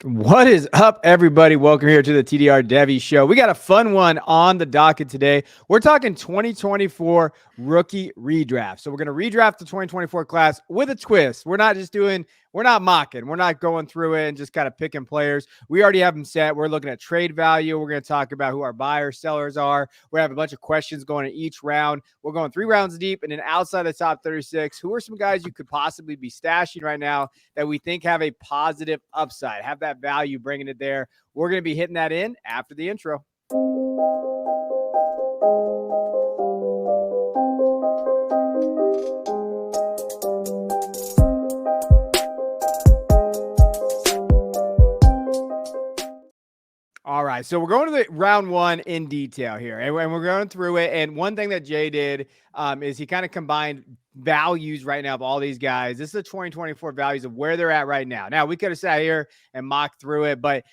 What is up, everybody? Welcome here to the TDR Devy Show. We got a fun one on the docket today. We're talking 2024 Rookie Redraft. So we're going to redraft the 2024 class with a twist. We're not mocking. We're not going through it and just kind of picking players. We already have them set. We're looking at trade value. We're going to talk about who our buyers, sellers are. We have a bunch of questions going in each round. We're going 3 rounds deep, and then outside the top 36, who are some guys you could possibly be stashing right now that we think have a positive upside, have that value, bringing it there. We're going to be hitting that in after the intro. All right, so we're going to the round one in detail here, and we're going through it. And one thing that Jay did is he kind of combined values right now of all these guys. This is the 2024 values of where they're at right now. Now, we could have sat here and mocked through it, but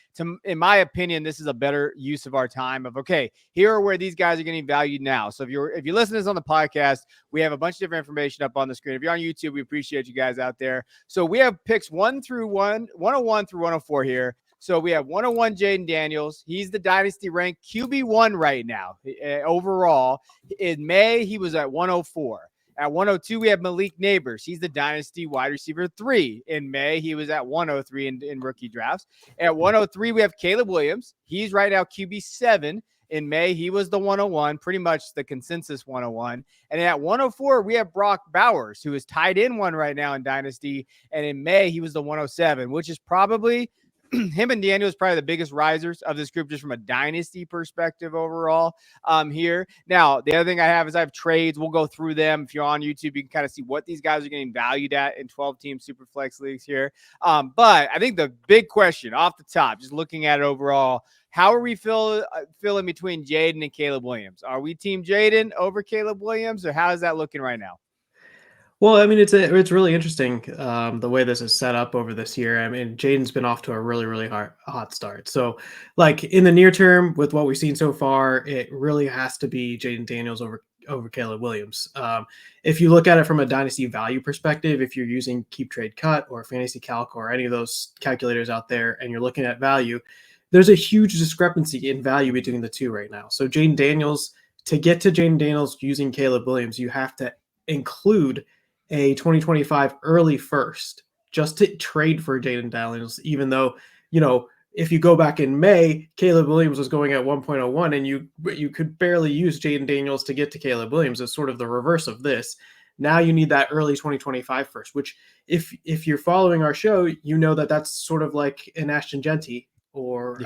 in my opinion, this is a better use of our time of, okay, here are where these guys are getting valued now. So if you listen to this on the podcast, we have a bunch of different information up on the screen. If you're on YouTube, we appreciate you guys out there. So we have picks 101 through 104 here. So we have 101 Jaden Daniels. He's the Dynasty ranked QB1 right now overall. In May, he was at 104. At 102, we have Malik Neighbors. He's the Dynasty wide receiver 3. In May, he was at 103 in rookie drafts. At 103, we have Caleb Williams. He's right now QB7. In May, he was the 101, pretty much the consensus 101. And at 104, we have Brock Bowers, who is tied in one right now in Dynasty. And in May, he was the 107, which is probably – him and Daniel is probably the biggest risers of this group just from a dynasty perspective overall here. Now, the other thing I have is I have trades. We'll go through them. If you're on YouTube, you can kind of see what these guys are getting valued at in 12-team Superflex leagues here. But I think the big question off the top, just looking at it overall, how are we feeling between Jaden and Caleb Williams? Are we team Jaden over Caleb Williams, or how is that looking right now? Well, I mean, it's really interesting the way this is set up over this year. I mean, Jaden's been off to a really hot start. So, like in the near term, with what we've seen so far, it really has to be Jaden Daniels over Caleb Williams. If you look at it from a dynasty value perspective, if you're using Keep Trade Cut or Fantasy Calc or any of those calculators out there, and you're looking at value, there's a huge discrepancy in value between the two right now. So, Jaden Daniels, to get to Jaden Daniels using Caleb Williams, you have to include a 2025 early first just to trade for Jaden Daniels, even though, if you go back in May, Caleb Williams was going at 1.01 and you could barely use Jaden Daniels to get to Caleb Williams. It's sort of the reverse of this. Now you need that early 2025 first, which if you're following our show, you know that's sort of like an Ashton Genty or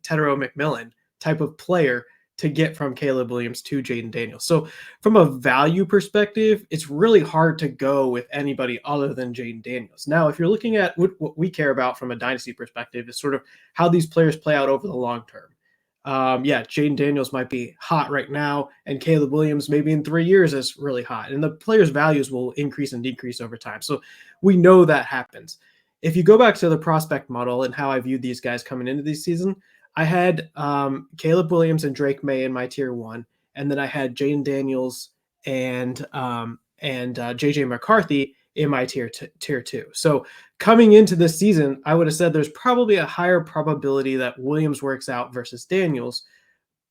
Tedero McMillan type of player to get from Caleb Williams to Jaden Daniels. So from a value perspective, it's really hard to go with anybody other than Jaden Daniels. Now, if you're looking at what we care about from a dynasty perspective is sort of how these players play out over the long term. Jaden Daniels might be hot right now, and Caleb Williams maybe in 3 years is really hot. And the players' values will increase and decrease over time. So we know that happens. If you go back to the prospect model and how I viewed these guys coming into this season, I had Caleb Williams and Drake May in my tier 1, and then I had Jaden Daniels and JJ McCarthy in my tier 2. So coming into this season, I would have said there's probably a higher probability that Williams works out versus Daniels.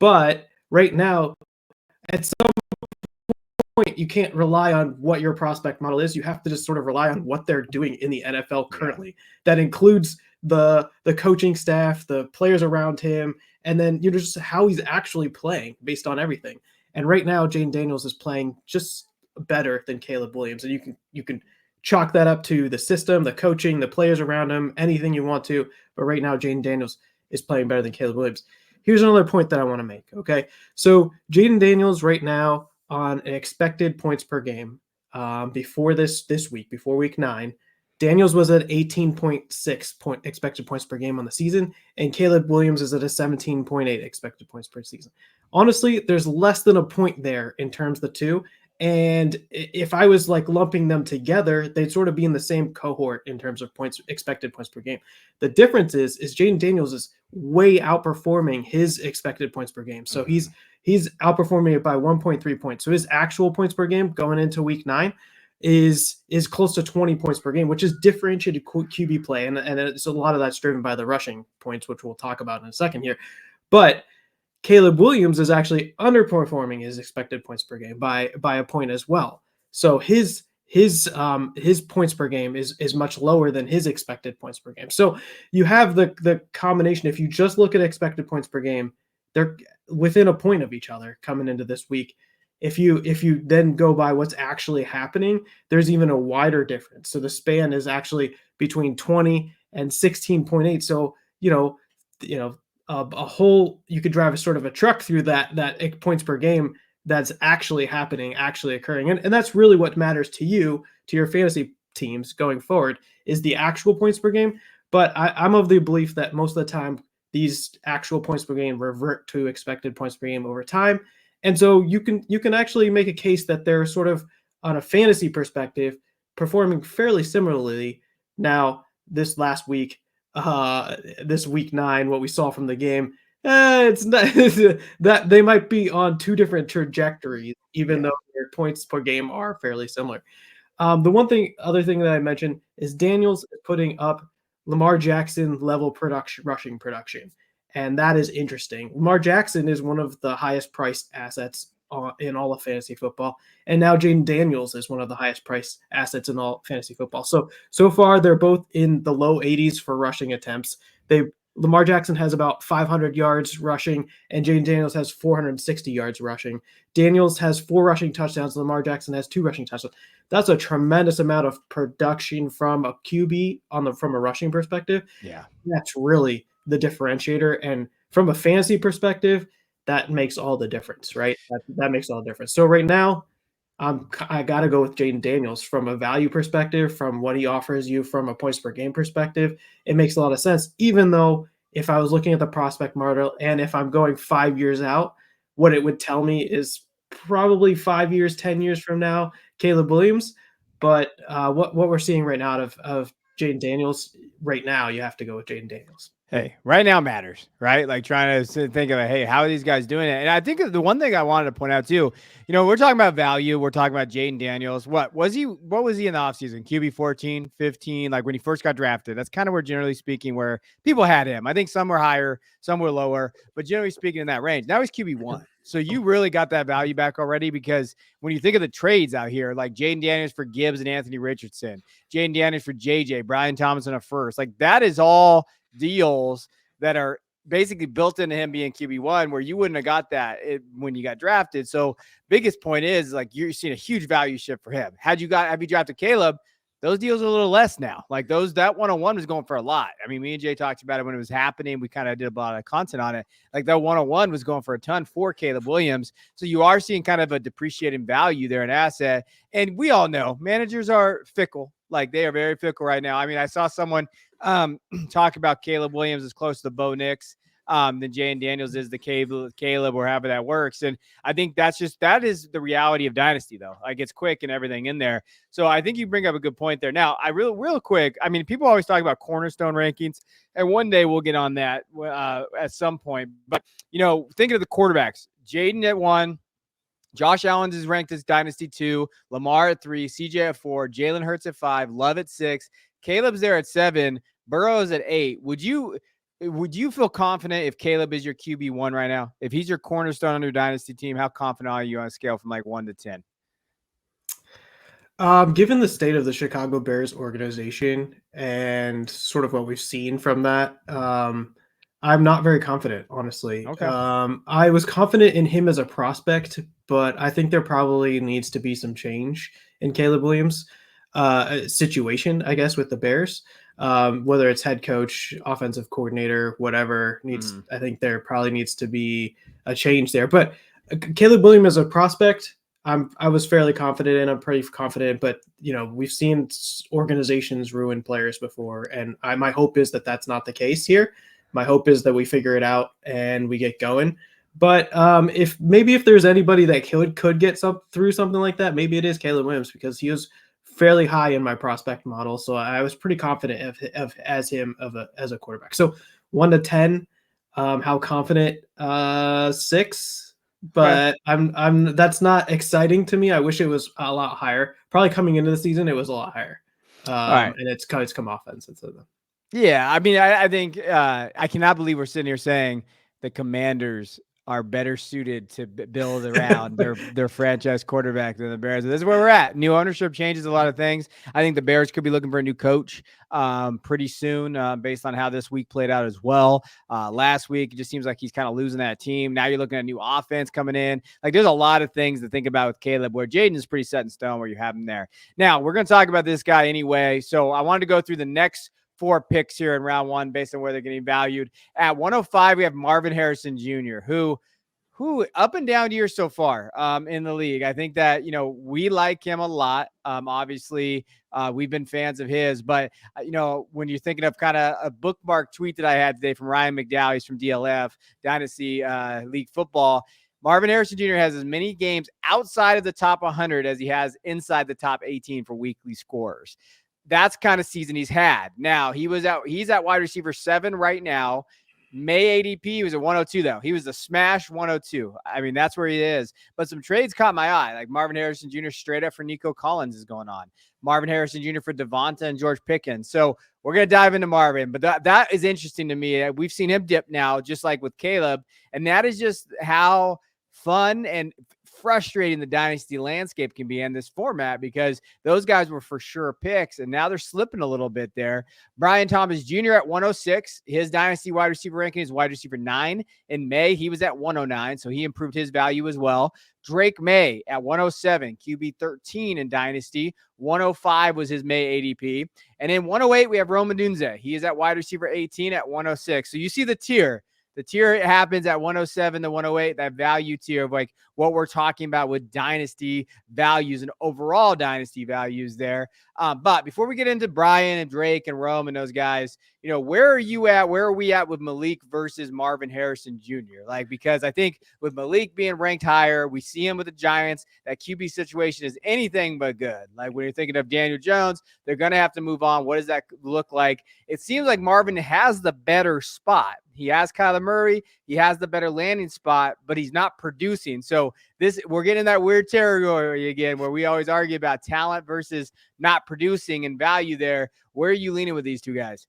But right now, at some point, you can't rely on what your prospect model is. You have to just sort of rely on what they're doing in the NFL currently. That includes the coaching staff, the players around him, and then just how he's actually playing based on everything. And right now, Jaden Daniels is playing just better than Caleb Williams, and you can chalk that up to the system, the coaching, the players around him, anything you want to. But right now, Jaden Daniels is playing better than Caleb Williams. Here's another point that I want to make. Okay, so Jaden Daniels right now on an expected points per game before this week, before week 9. Daniels was at 18.6 expected points per game on the season, and Caleb Williams is at a 17.8 expected points per season. Honestly, there's less than a point there in terms of the two, and if I was like lumping them together, they'd sort of be in the same cohort in terms of expected points per game. The difference is Jaden Daniels is way outperforming his expected points per game. So he's outperforming it by 1.3 points. So his actual points per game going into week 9 is close to 20 points per game, which is differentiated QB play, and it's a lot of that's driven by the rushing points, which we'll talk about in a second here. But Caleb Williams is actually underperforming his expected points per game by a point as well. So his points per game is much lower than his expected points per game. So you have the combination. If you just look at expected points per game, they're within a point of each other coming into this week. If you then go by what's actually happening, there's even a wider difference. So the span is actually between 20 and 16.8. So a whole, you could drive a sort of a truck through that points per game that's actually happening, actually occurring. And that's really what matters to you, to your fantasy teams going forward, is the actual points per game. But I'm of the belief that most of the time, these actual points per game revert to expected points per game over time. And so you can actually make a case that they're sort of, on a fantasy perspective, performing fairly similarly. Now, this last week, this week 9, what we saw from the game, it's not that they might be on two different trajectories, even though their points per game are fairly similar. The other thing that I mentioned is Daniels is putting up Lamar Jackson level rushing production. And that is interesting. Lamar Jackson is one of the highest priced assets in all of fantasy football. And now Jaden Daniels is one of the highest priced assets in all fantasy football. So far, they're both in the low 80s for rushing attempts. Lamar Jackson has about 500 yards rushing, and Jaden Daniels has 460 yards rushing. Daniels has 4 rushing touchdowns. Lamar Jackson has 2 rushing touchdowns. That's a tremendous amount of production from a QB from a rushing perspective. Yeah, that's really the differentiator. And from a fantasy perspective, that makes all the difference, right? That makes all the difference. So right now, I got to go with Jaden Daniels from a value perspective, from what he offers you from a points per game perspective. It makes a lot of sense, even though if I was looking at the prospect model and if I'm going 5 years out, what it would tell me is probably 5 years, 10 years from now, Caleb Williams. But what we're seeing right now of Jaden Daniels, right now, you have to go with Jaden Daniels. Hey, right now matters, right? Like trying to think of, hey, how are these guys doing it? And I think the one thing I wanted to point out too, we're talking about value. We're talking about Jaden Daniels. What was he in the offseason? QB 14, 15, like when he first got drafted. That's kind of where, generally speaking, where people had him. I think some were higher, some were lower, but generally speaking in that range. Now he's QB 1. So you really got that value back already, because when you think of the trades out here, like Jaden Daniels for Gibbs and Anthony Richardson, Jaden Daniels for JJ, Brian Thomas in a first, like that is all deals that are basically built into him being QB1, where you wouldn't have got that when you got drafted. So biggest point is, like, you're seeing a huge value shift for him. Have you drafted Caleb, those deals are a little less now. Like that 101 was going for a lot. I mean, me and Jay talked about it when it was happening. We kind of did a lot of content on it. Like that 101 was going for a ton for Caleb Williams. So you are seeing kind of a depreciating value there, an asset. And we all know managers are fickle. Like they are very fickle right now. I mean, I saw someone talk about Caleb Williams as close to Bo Nix than Jaden Daniels is the Caleb, or however that works. And I think that is the reality of Dynasty, though. Like it's quick and everything in there. So I think you bring up a good point there. Now, real quick, I mean, people always talk about cornerstone rankings, and one day we'll get on that at some point. But, thinking of the quarterbacks, Jaden at 1, Josh Allen is ranked as Dynasty 2, Lamar at 3, CJ at 4, Jalen Hurts at 5, Love at 6, Caleb's there at 7, Burrow's at 8. Would you feel confident if Caleb is your QB1 right now? If he's your cornerstone on your Dynasty team, how confident are you on a scale from like 1 to 10? Given the state of the Chicago Bears organization and sort of what we've seen from that, I'm not very confident, honestly. Okay. I was confident in him as a prospect, but I think there probably needs to be some change in Caleb Williams' situation, I guess, with the Bears. Whether it's head coach, offensive coordinator, whatever I think there probably needs to be a change there. But Caleb Williams as a prospect, I was fairly confident in. I'm pretty confident, but we've seen organizations ruin players before, and my hope is that that's not the case here. My hope is that we figure it out and we get going. But if there's anybody that could get through something like that, maybe it is Caleb Williams, because he was fairly high in my prospect model. So I was pretty confident as a quarterback. So 1 to 10, how confident? 6. Okay. but I'm that's not exciting to me. I wish it was a lot higher. Probably coming into the season, it was a lot higher. All right. And it's come offense since then. Yeah, I mean, I think I cannot believe we're sitting here saying the Commanders are better suited to build around their franchise quarterback than the Bears. This is where we're at. New ownership changes a lot of things. I think the Bears could be looking for a new coach pretty soon, based on how this week played out as well. Last week, it just seems like he's kind of losing that team. Now you're looking at a new offense coming in. Like, there's a lot of things to think about with Caleb, where Jaden is pretty set in stone where you have him there. Now, we're going to talk about this guy anyway. So I wanted to go through the next 4 picks here in round 1 based on where they're getting valued. At 105, we have Marvin Harrison Jr., who up and down years so far in the league. I think that, we like him a lot. Obviously, we've been fans of his, but, when you're thinking of kind of a bookmark tweet that I had today from Ryan McDowell, he's from DLF, Dynasty League Football. Marvin Harrison Jr. has as many games outside of the top 100 as he has inside the top 18 for weekly scorers. That's kind of season he's had. Now, he's at wide receiver 7 right now. May ADP, he was at 102, though. He was the smash 102. I mean, that's where he is. But some trades caught my eye. Like Marvin Harrison Jr. straight up for Nico Collins is going on. Marvin Harrison Jr. for Devonta and George Pickens. So we're going to dive into Marvin. But that is interesting to me. We've seen him dip now, just like with Caleb. And that is just how fun and frustrating the dynasty landscape can be in this format, because those guys were for sure picks and now they're slipping a little bit there. Brian Thomas Jr. at 106, his dynasty wide receiver ranking is wide receiver 9. In May, he was at 109, so he improved his value as well. Drake May at 107, QB 13 in dynasty. 105 was his May ADP. And in 108, we have Rome Odunze. He is at wide receiver 18 at 106. So you see the tier. The tier happens at 107 to 108, that value tier of like what we're talking about with dynasty values and overall dynasty values there. But before we get into Brian and Drake and Rome and those guys, where are you at? Where are we at with Malik versus Marvin Harrison Jr.? Like, because I think with Malik being ranked higher, we see him with the Giants. That QB situation is anything but good. Like when you're thinking of Daniel Jones, they're going to have to move on. What does that look like? It seems like Marvin has the better spot. He has Kyler Murray. He has the better landing spot, but he's not producing. So we're getting that weird territory again, where we always argue about talent versus not producing and value there. Where are you leaning with these two guys?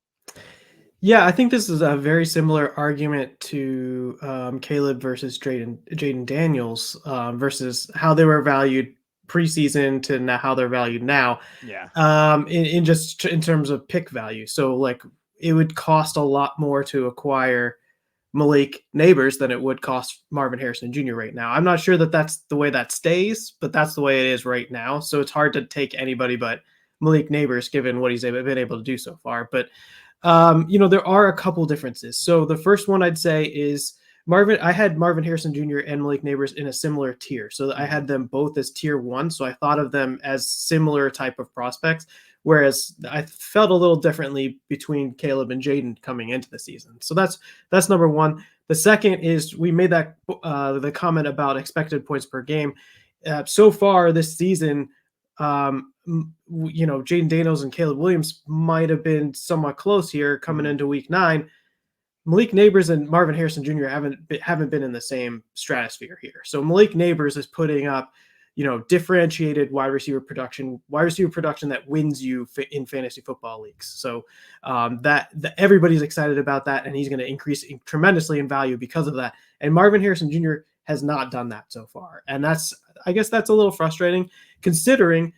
Yeah, I think this is a very similar argument to Caleb versus Jaden Daniels versus how they were valued preseason to now how they're valued now. Yeah. In terms of pick value. So like it would cost a lot more to acquire Malik Neighbors than it would cost Marvin Harrison Jr. right now. I'm not sure that that's the way that stays, but that's the way it is right now. So it's hard to take anybody but Malik Neighbors given what he's been able to do so far. But there are a couple differences. So the first one I'd say is I had Marvin Harrison Jr. and Malik Neighbors in a similar tier. So I had them both as tier 1. So I thought of them as similar type of prospects, whereas I felt a little differently between Caleb and Jaden coming into the season. So that's number 1. The second is we made that the comment about expected points per game. So far this season, Jaden Daniels and Caleb Williams might have been somewhat close here coming into week 9. Malik Neighbors and Marvin Harrison Jr. haven't been in the same stratosphere here. So Malik Neighbors is putting up, differentiated wide receiver production that wins you in fantasy football leagues. So that everybody's excited about that, and he's going to increase tremendously in value because of that. And Marvin Harrison Jr. has not done that so far, and I guess that's a little frustrating considering,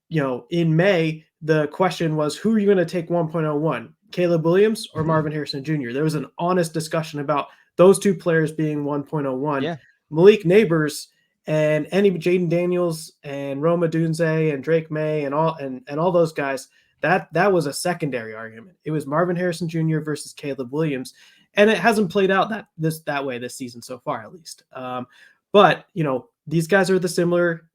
in May the question was who are you going to take 1.01, Caleb Williams or Marvin Harrison Jr. There was an honest discussion about those two players being 1.01. Yeah. Malik Neighbors and Jaden Daniels and Rome Odunze and Drake May and all those guys, that was a secondary argument. It was Marvin Harrison Jr. versus Caleb Williams, and it hasn't played out that way this season so far, at least. But these guys are the similar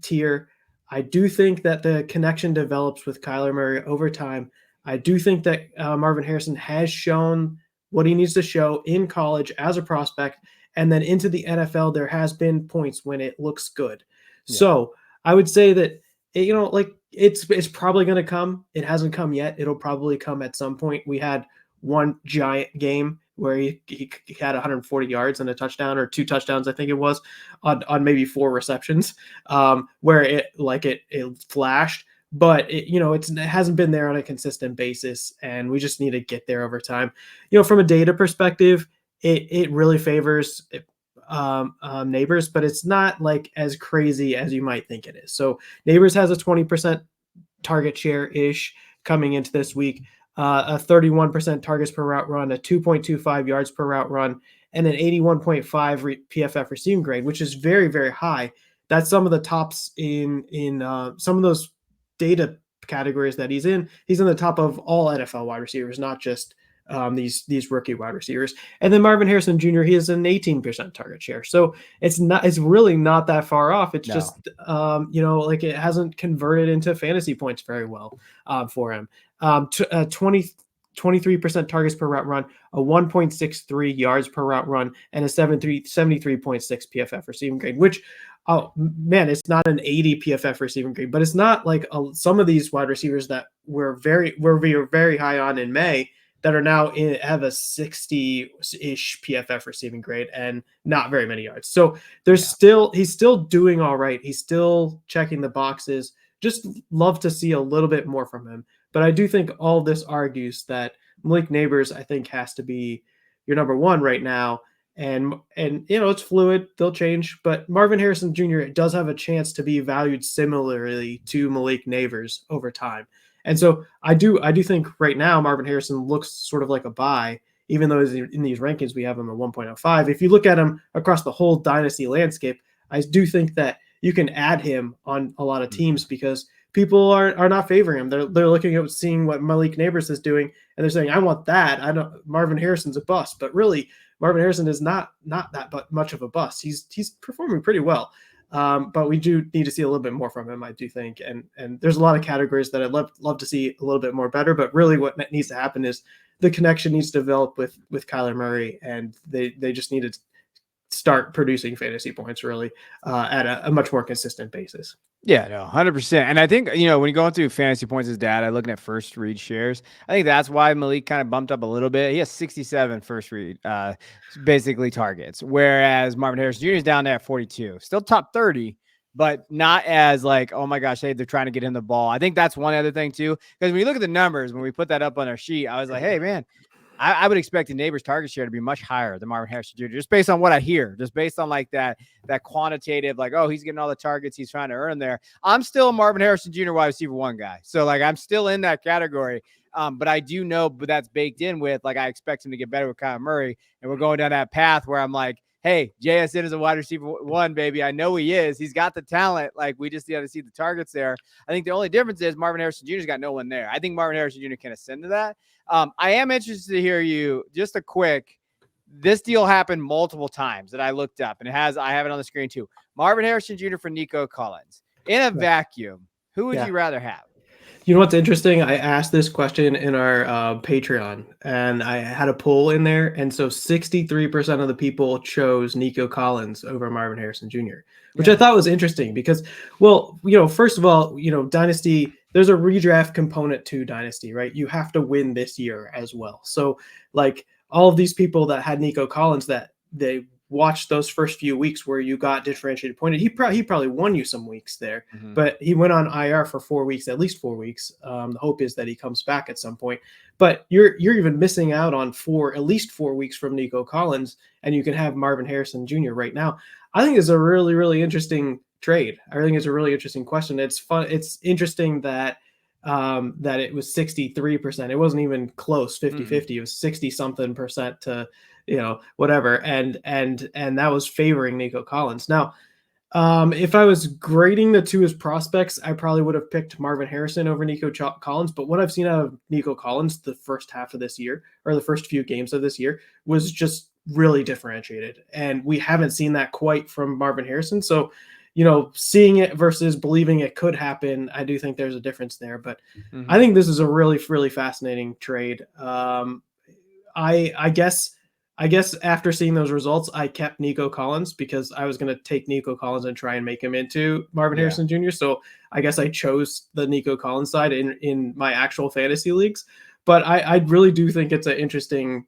tier. I do think that the connection develops with Kyler Murray over time. I do think that Marvin Harrison has shown what he needs to show in college as a prospect, and then into the NFL, there has been points when it looks good. Yeah. So I would say that, it's probably going to come. It hasn't come yet. It'll probably come at some point. We had one giant game where he had 140 yards and a touchdown, or 2 touchdowns, I think it was, on maybe 4 receptions, where it flashed. But it hasn't been there on a consistent basis, and we just need to get there over time. From a data perspective, it really favors Neighbors, but it's not like as crazy as you might think it is. So Neighbors has a 20% target share ish coming into this week, a 31% targets per route run, a 2.25 yards per route run, and an 81.5 PFF receiving grade, which is very, very high. That's some of the tops in some of those data categories that he's in. He's in the top of all NFL wide receivers, not just these rookie wide receivers. And then Marvin Harrison Jr., he has an 18% target share. So it's really not that far off. It's just like it hasn't converted into fantasy points very well for him. 23% targets per route run, a 1.63 yards per route run, and a 73.6 PFF receiving grade, which, oh man, it's not an 80 PFF receiving grade, but it's not like some of these wide receivers that we were very high on in May that are now have a 60-ish PFF receiving grade and not very many yards. So he's still doing all right. He's still checking the boxes. Just love to see a little bit more from him. But I do think all this argues that Malik Neighbors, I think, has to be your number one right now. And it's fluid. They'll change. But Marvin Harrison Jr. does have a chance to be valued similarly to Malik Neighbors over time. And so I do think right now Marvin Harrison looks sort of like a buy, even though in these rankings we have him at 1.05. If you look at him across the whole dynasty landscape, I do think that you can add him on a lot of teams because people are not favoring him. They're looking at seeing what Malik Neighbors is doing, and they're saying, I want that. I don't. Marvin Harrison's a bust, but really Marvin Harrison is not that much of a bust. He's performing pretty well. But we do need to see a little bit more from him, I do think. And there's a lot of categories that I'd love to see a little bit more better. But really what needs to happen is the connection needs to develop with Kyler Murray, and they just need to start producing fantasy points really at a much more consistent basis. Yeah, no, 100%. And I think, when you're going through fantasy points as data, looking at first read shares, I think that's why Malik kind of bumped up a little bit. He has 67 first read, basically targets, whereas Marvin Harrison Jr. is down there at 42, still top 30, but not as like, oh my gosh, hey, they're trying to get him the ball. I think that's one other thing too, because when you look at the numbers, when we put that up on our sheet, I was like, hey man, I would expect the Neighbors target share to be much higher than Marvin Harrison Jr. just based on what I hear, just based on like that quantitative, like, oh, he's getting all the targets he's trying to earn there. I'm still a Marvin Harrison Jr. wide receiver one guy. So like, I'm still in that category. But I do know, but that's baked in with, like, I expect him to get better with Kyler Murray. And we're going down that path where I'm like, hey, JSN is a wide receiver one, baby. I know he is. He's got the talent. Like, we just got to see the targets there. I think the only difference is Marvin Harrison Jr.'s got no one there. I think Marvin Harrison Jr. can ascend to that. I am interested to hear you. Just a quick, this deal happened multiple times that I looked up, and I have it on the screen too. Marvin Harrison Jr. for Nico Collins. In a vacuum, who would you rather have? You know what's interesting? I asked this question in our Patreon, and I had a poll in there, and so 63% of the people chose Nico Collins over Marvin Harrison Jr., which I thought was interesting because, well, first of all, Dynasty, there's a redraft component to Dynasty, right? You have to win this year as well. So, like, all of these people that had Nico Collins, that they watched those first few weeks where you got differentiated pointed. He probably won you some weeks there, but he went on IR for 4 weeks, at least 4 weeks. The hope is that he comes back at some point, but you're even missing out on at least 4 weeks from Nico Collins, and you can have Marvin Harrison Jr. right now. I think it's a really, really interesting trade. I think it's a really interesting question. It's fun. It's interesting that it was 63%. It wasn't even close, 50-50. It was 60 something percent to, whatever. And that was favoring Nico Collins. Now, if I was grading the two as prospects, I probably would have picked Marvin Harrison over Nico Collins. But what I've seen out of Nico Collins the first half of this year, or the first few games of this year, was just really differentiated. And we haven't seen that quite from Marvin Harrison. So, seeing it versus believing it could happen, I do think there's a difference there. But I think this is a really, really fascinating trade. I guess after seeing those results, I kept Nico Collins because I was going to take Nico Collins and try and make him into Marvin Harrison Jr. So I guess I chose the Nico Collins side in my actual fantasy leagues. But I really do think it's an interesting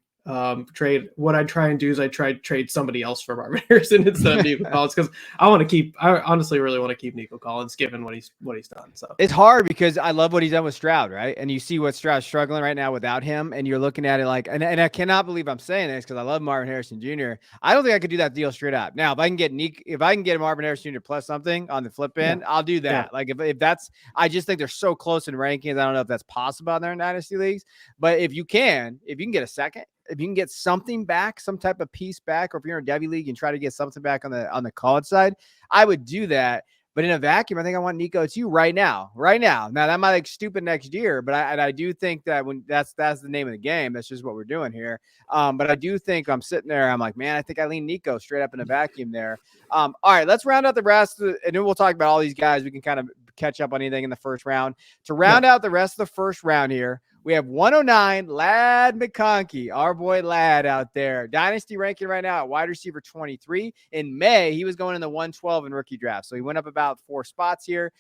trade, what I try and do is I try to trade somebody else for Marvin Harrison instead of Nico Collins, because I honestly really want to keep Nico Collins given what he's done. So it's hard because I love what he's done with Stroud, right? And you see what Stroud's struggling right now without him, and you're looking at it like, and I cannot believe I'm saying this because I love Marvin Harrison Jr. I don't think I could do that deal straight up. Now, if I can get Marvin Harrison Jr. plus something on the flip end, I'll do that. Yeah. Like if that's, I just think they're so close in rankings. I don't know if that's possible out there in dynasty leagues, but if you can get a second, if you can get something back, some type of piece back, or if you're in a Devy league and try to get something back on the college side, I would do that. But in a vacuum, I think I want Nico too right now. Now that might look stupid next year, but I do think that when that's the name of the game. That's just what we're doing here. But I do think I'm sitting there. I'm like, man, I think I lean Nico straight up in a vacuum there. All right, let's round out the rest, and then we'll talk about all these guys. We can kind of catch up on anything in the first round. To round out the rest of the first round here, we have 109, Ladd McConkey, our boy Ladd out there. Dynasty ranking right now at wide receiver 23. In May, he was going in the 112 in rookie draft. So he went up about 4 spots here,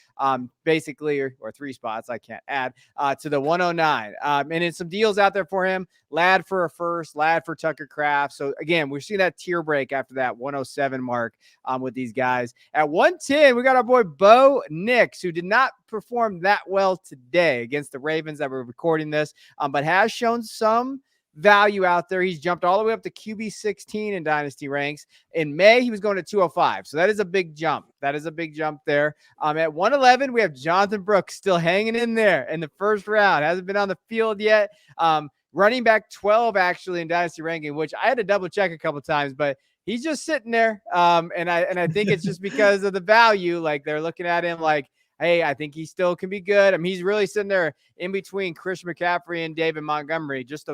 basically, or 3 spots, I can't add, to the 109. And in some deals out there for him, Ladd for a first, Ladd for Tucker Kraft. So again, we're seeing that tier break after that 107 mark with these guys. At 110, we got our boy Bo Nix, who did not perform that well today against the Ravens that we're recording this, but has shown some value out there. He's jumped all the way up to QB 16 in dynasty ranks. In May, he was going to 205. So that is a big jump. That is a big jump there. At 111, we have Jonathan Brooks still hanging in there in the first round. Hasn't been on the field yet. Running back 12 actually in dynasty ranking, which I had to double check a couple times, but he's just sitting there. And I think it's just because of the value. Like they're looking at him like, hey, I think he still can be good. I mean, he's really sitting there in between Chris McCaffrey and David Montgomery, just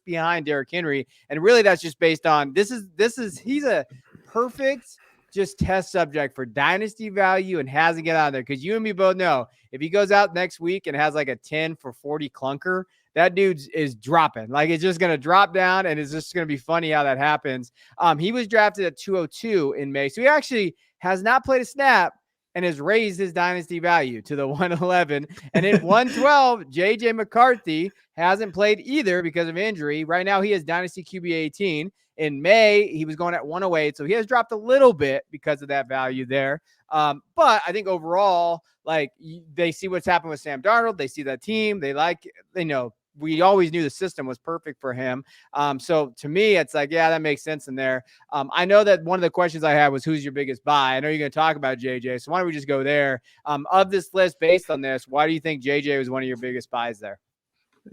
behind Derrick Henry. And really that's just based on he's a perfect just test subject for dynasty value and hasn't get out there. Because you and me both know if he goes out next week and has like a 10 for 40 clunker, that dude is dropping. Like it's just going to drop down, and it's just going to be funny how that happens. He was drafted at 202 in May. So he actually has not played a snap and has raised his dynasty value to the 111. And in 112, JJ McCarthy hasn't played either because of injury. Right now, he is dynasty QB 18. In May, he was going at 108. So he has dropped a little bit because of that value there. But I think overall, like they see what's happened with Sam Darnold. They see that team. We always knew the system was perfect for him. So to me, it's like, yeah, that makes sense in there. I know that one of the questions I had was who's your biggest buy? I know you're going to talk about JJ. So why don't we just go there? Of this list, based on this, why do you think JJ was one of your biggest buys there?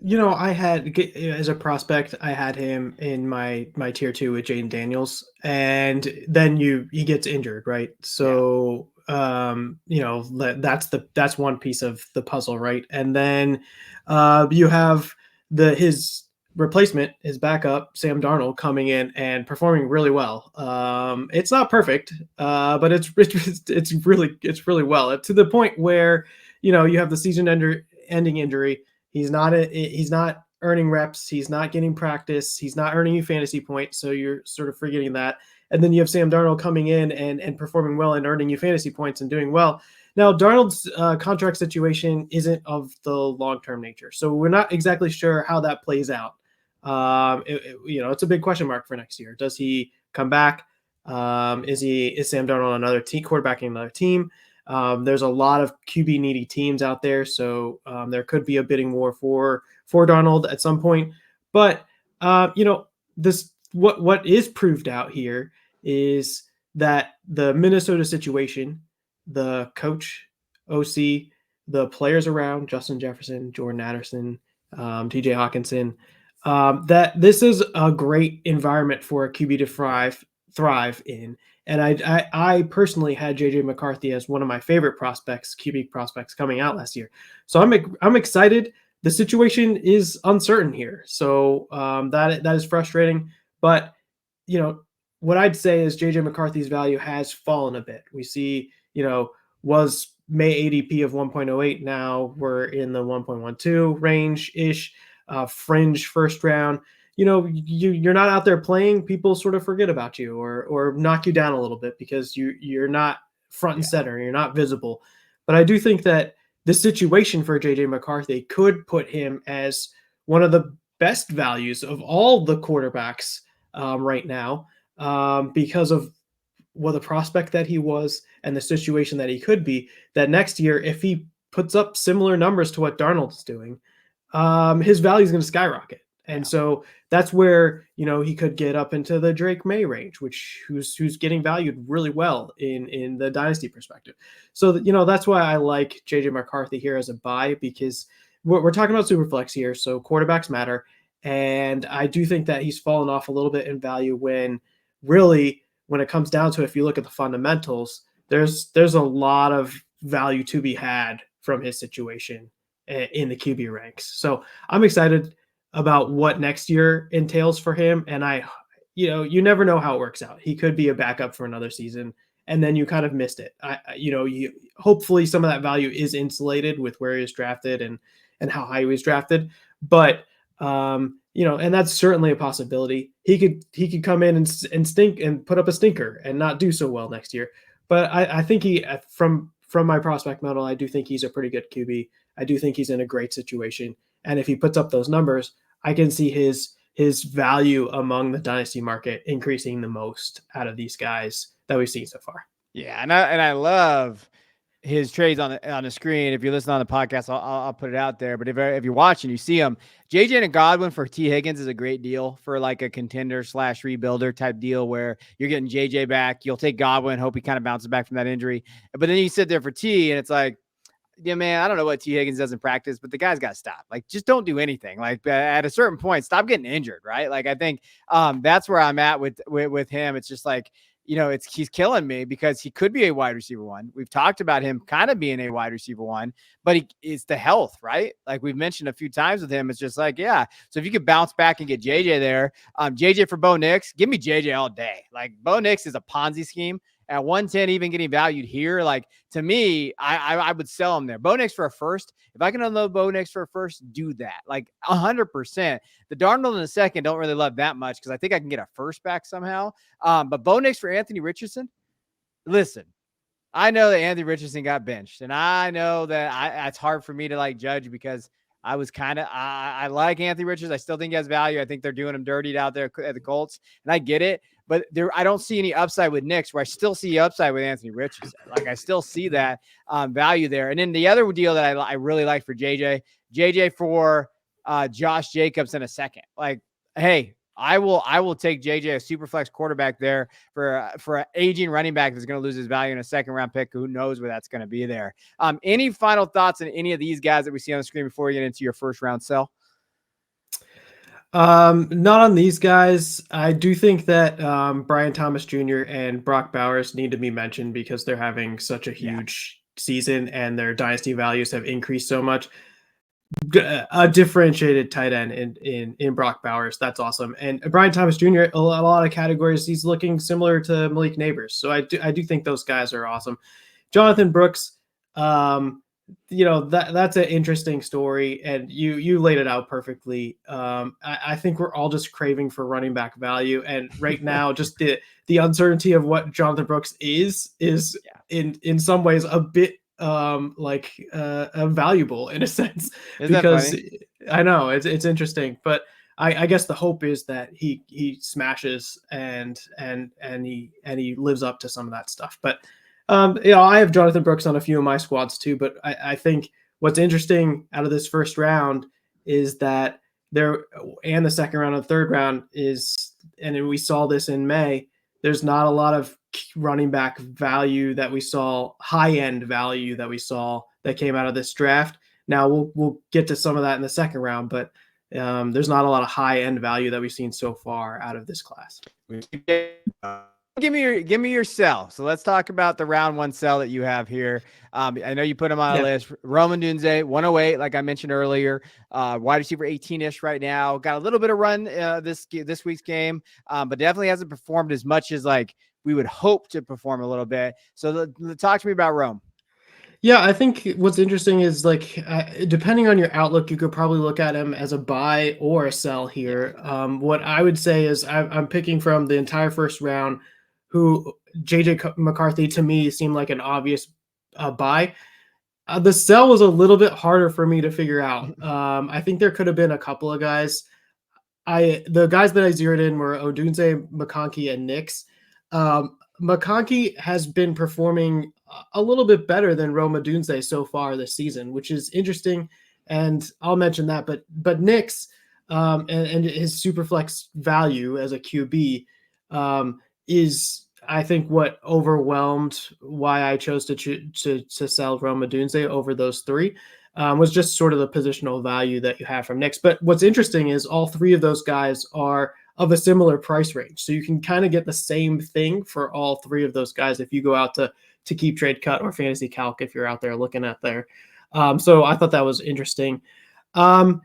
I had, as a prospect, I had him in my tier 2 with Jaden Daniels, and then he gets injured, right? So, that's one piece of the puzzle, right? And then you have his replacement, his backup, Sam Darnold, coming in and performing really well. It's not perfect, but it's really well, to the point where you have the season-ending injury. He's not earning reps. He's not getting practice. He's not earning you fantasy points. So you're sort of forgetting that. And then you have Sam Darnold coming in and performing well and earning you fantasy points and doing well. Now, Darnold's contract situation isn't of the long-term nature. So we're not exactly sure how that plays out. It's a big question mark for next year. Does he come back? Is Sam Darnold another quarterbacking another team? There's a lot of QB needy teams out there, so there could be a bidding war for Darnold at some point. But what is proved out here is that the Minnesota situation, the coach, OC, the players around, Justin Jefferson, Jordan Addison, TJ Hawkinson, that this is a great environment for a QB to thrive in. And I personally had JJ McCarthy as one of my favorite prospects, QB prospects coming out last year. So I'm excited. The situation is uncertain here. So that is frustrating. But, what I'd say is JJ McCarthy's value has fallen a bit. We see, was May ADP of 1.08. Now we're in the 1.12 range-ish, fringe first round. You're not out there playing, people sort of forget about you or knock you down a little bit because you're not front and center, you're not visible. But I do think that the situation for JJ McCarthy could put him as one of the best values of all the quarterbacks right now because of the prospect that he was and the situation that he could be. That next year, if he puts up similar numbers to what Darnold's doing, his value is going to skyrocket. And so that's where, he could get up into the Drake May range, who's getting valued really well in the dynasty perspective. So, that's why I like JJ McCarthy here as a buy, because we're talking about Superflex here. So quarterbacks matter. And I do think that he's fallen off a little bit in value when it comes down to it, if you look at the fundamentals, there's a lot of value to be had from his situation in the QB ranks. So I'm excited about what next year entails for him. And you never know how it works out. He could be a backup for another season, and then you kind of missed it. Hopefully some of that value is insulated with where he was drafted and how high he was drafted. But and that's certainly a possibility. He could come in and stink and put up a stinker and not do so well next year. But I think from my prospect model, I do think he's a pretty good QB. I do think he's in a great situation. And if he puts up those numbers, I can see his value among the dynasty market increasing the most out of these guys that we've seen so far. Yeah, and I love his trades on the screen. If you listen on the podcast, I'll put it out there. But if you're watching, you see him. JJ and Godwin for T. Higgins is a great deal for like a contender / rebuilder type deal where you're getting JJ back. You'll take Godwin, hope he kind of bounces back from that injury. But then you sit there for T, and it's like, yeah, man, I don't know what T. Higgins does in practice, but the guy's got to stop. Like, just don't do anything. Like, at a certain point, stop getting injured, right? Like, I think that's where I'm at with him. It's just like, he's killing me because he could be a wide receiver one. We've talked about him kind of being a wide receiver one, but it's the health, right? Like we've mentioned a few times with him. It's just like, yeah. So if you could bounce back and get JJ there, JJ for Bo Nix, give me JJ all day. Like Bo Nix is a Ponzi scheme. At 110, even getting valued here, like to me, I would sell him there. Bo Nix for a first. If I can unload Bo Nix for a first, do that. Like 100%. The Darnold in the second don't really love that much because I think I can get a first back somehow. But Bo Nix for Anthony Richardson. Listen, I know that Anthony Richardson got benched, and I know that it's hard for me to like judge because I was I like Anthony Richardson. I still think he has value. I think they're doing him dirty out there at the Colts, and I get it. But I don't see any upside with Knicks, where I still see upside with Anthony Richardson. Like I still see that value there. And then the other deal that I really like for JJ for Josh Jacobs in a second. Like, hey, I will take JJ, a super flex quarterback there for an aging running back that's going to lose his value in a second round pick. Who knows where that's going to be there. Any final thoughts on any of these guys that we see on the screen before we get into your first round sell? Not on these guys. I do think that Brian Thomas Jr. and Brock Bowers need to be mentioned because they're having such a huge season and their dynasty values have increased so much. A differentiated tight end in Brock Bowers. That's awesome. And Brian Thomas Jr., a lot of categories, he's looking similar to Malik Neighbors. So I do think those guys are awesome. Jonathan Brooks, that's an interesting story, and you laid it out perfectly. I think we're all just craving for running back value, and right now, just the uncertainty of what Jonathan Brooks is in some ways a bit valuable in a sense. Isn't because I know it's interesting, but I guess the hope is that he smashes and he lives up to some of that stuff. But I have Jonathan Brooks on a few of my squads too, but I think what's interesting out of this first round is that and the second round and third round and we saw this in May, there's not a lot of running back value that we saw, high-end value that we saw that came out of this draft. Now we'll get to some of that in the second round, but there's not a lot of high-end value that we've seen so far out of this class. Give me your sell. So let's talk about the round one sell that you have here. I know you put him on a list. Roman Dunze, 108, like I mentioned earlier, wide receiver 18-ish right now. Got a little bit of run this week's game, but definitely hasn't performed as much as like we would hope to perform a little bit. So talk to me about Rome. Yeah, I think what's interesting is like depending on your outlook, you could probably look at him as a buy or a sell here. What I would say is I'm picking from the entire first round. Who JJ McCarthy to me seemed like an obvious buy. The sell was a little bit harder for me to figure out. I think there could have been a couple of guys. the guys that I zeroed in were Odunze, McConkey, and Nix. McConkey has been performing a little bit better than Rome Odunze so far this season, which is interesting, and I'll mention that. But Nix and his superflex value as a QB is, I think, what overwhelmed why I chose to sell Rome Odunze over those three. Was just sort of the positional value that you have from Nix. But what's interesting is all three of those guys are of a similar price range. So you can kind of get the same thing for all three of those guys if you go out to Keep Trade Cut or Fantasy Calc if you're out there looking at there. So I thought that was interesting. My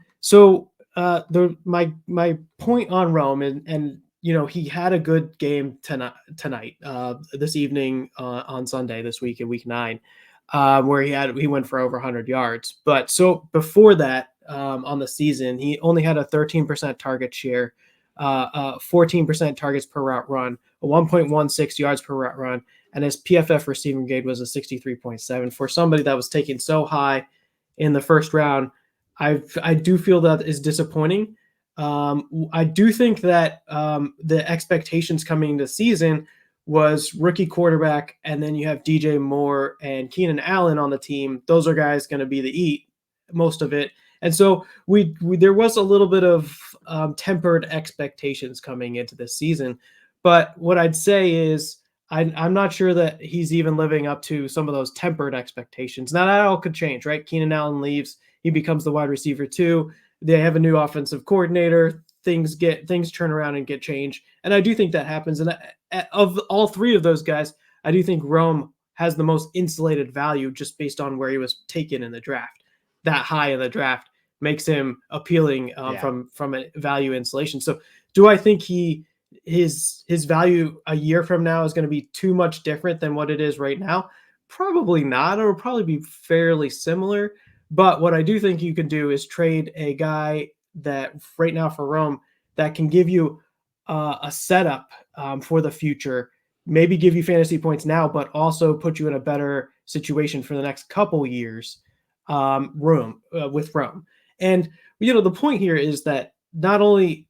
point on Rome and he had a good game tonight, this evening on Sunday this week in week 9. Where he went for over 100 yards. But so before that, on the season, he only had a 13% target share, 14% targets per route run, a 1.16 yards per route run, and his PFF receiving grade was a 63.7. For somebody that was taken so high in the first round, I do feel that is disappointing. I do think that the expectations coming into the season was rookie quarterback, and then you have DJ Moore and Keenan Allen on the team. Those are guys going to be the eat most of it. And so there was a little bit of tempered expectations coming into this season. But what I'd say is I'm not sure that he's even living up to some of those tempered expectations. Now that all could change, right? Keenan Allen leaves. He becomes the wide receiver too. They have a new offensive coordinator. Things turn around and get changed. And I do think that happens. And of all three of those guys, I do think Rome has the most insulated value just based on where he was taken in the draft. That high in the draft makes him appealing from a value insulation. So do I think his value a year from now is going to be too much different than what it is right now? Probably not. It will probably be fairly similar. But what I do think you can do is trade a guy that right now for Rome that can give you a setup for the future, maybe give you fantasy points now, but also put you in a better situation for the next couple years with Rome. And, the point here is that not only,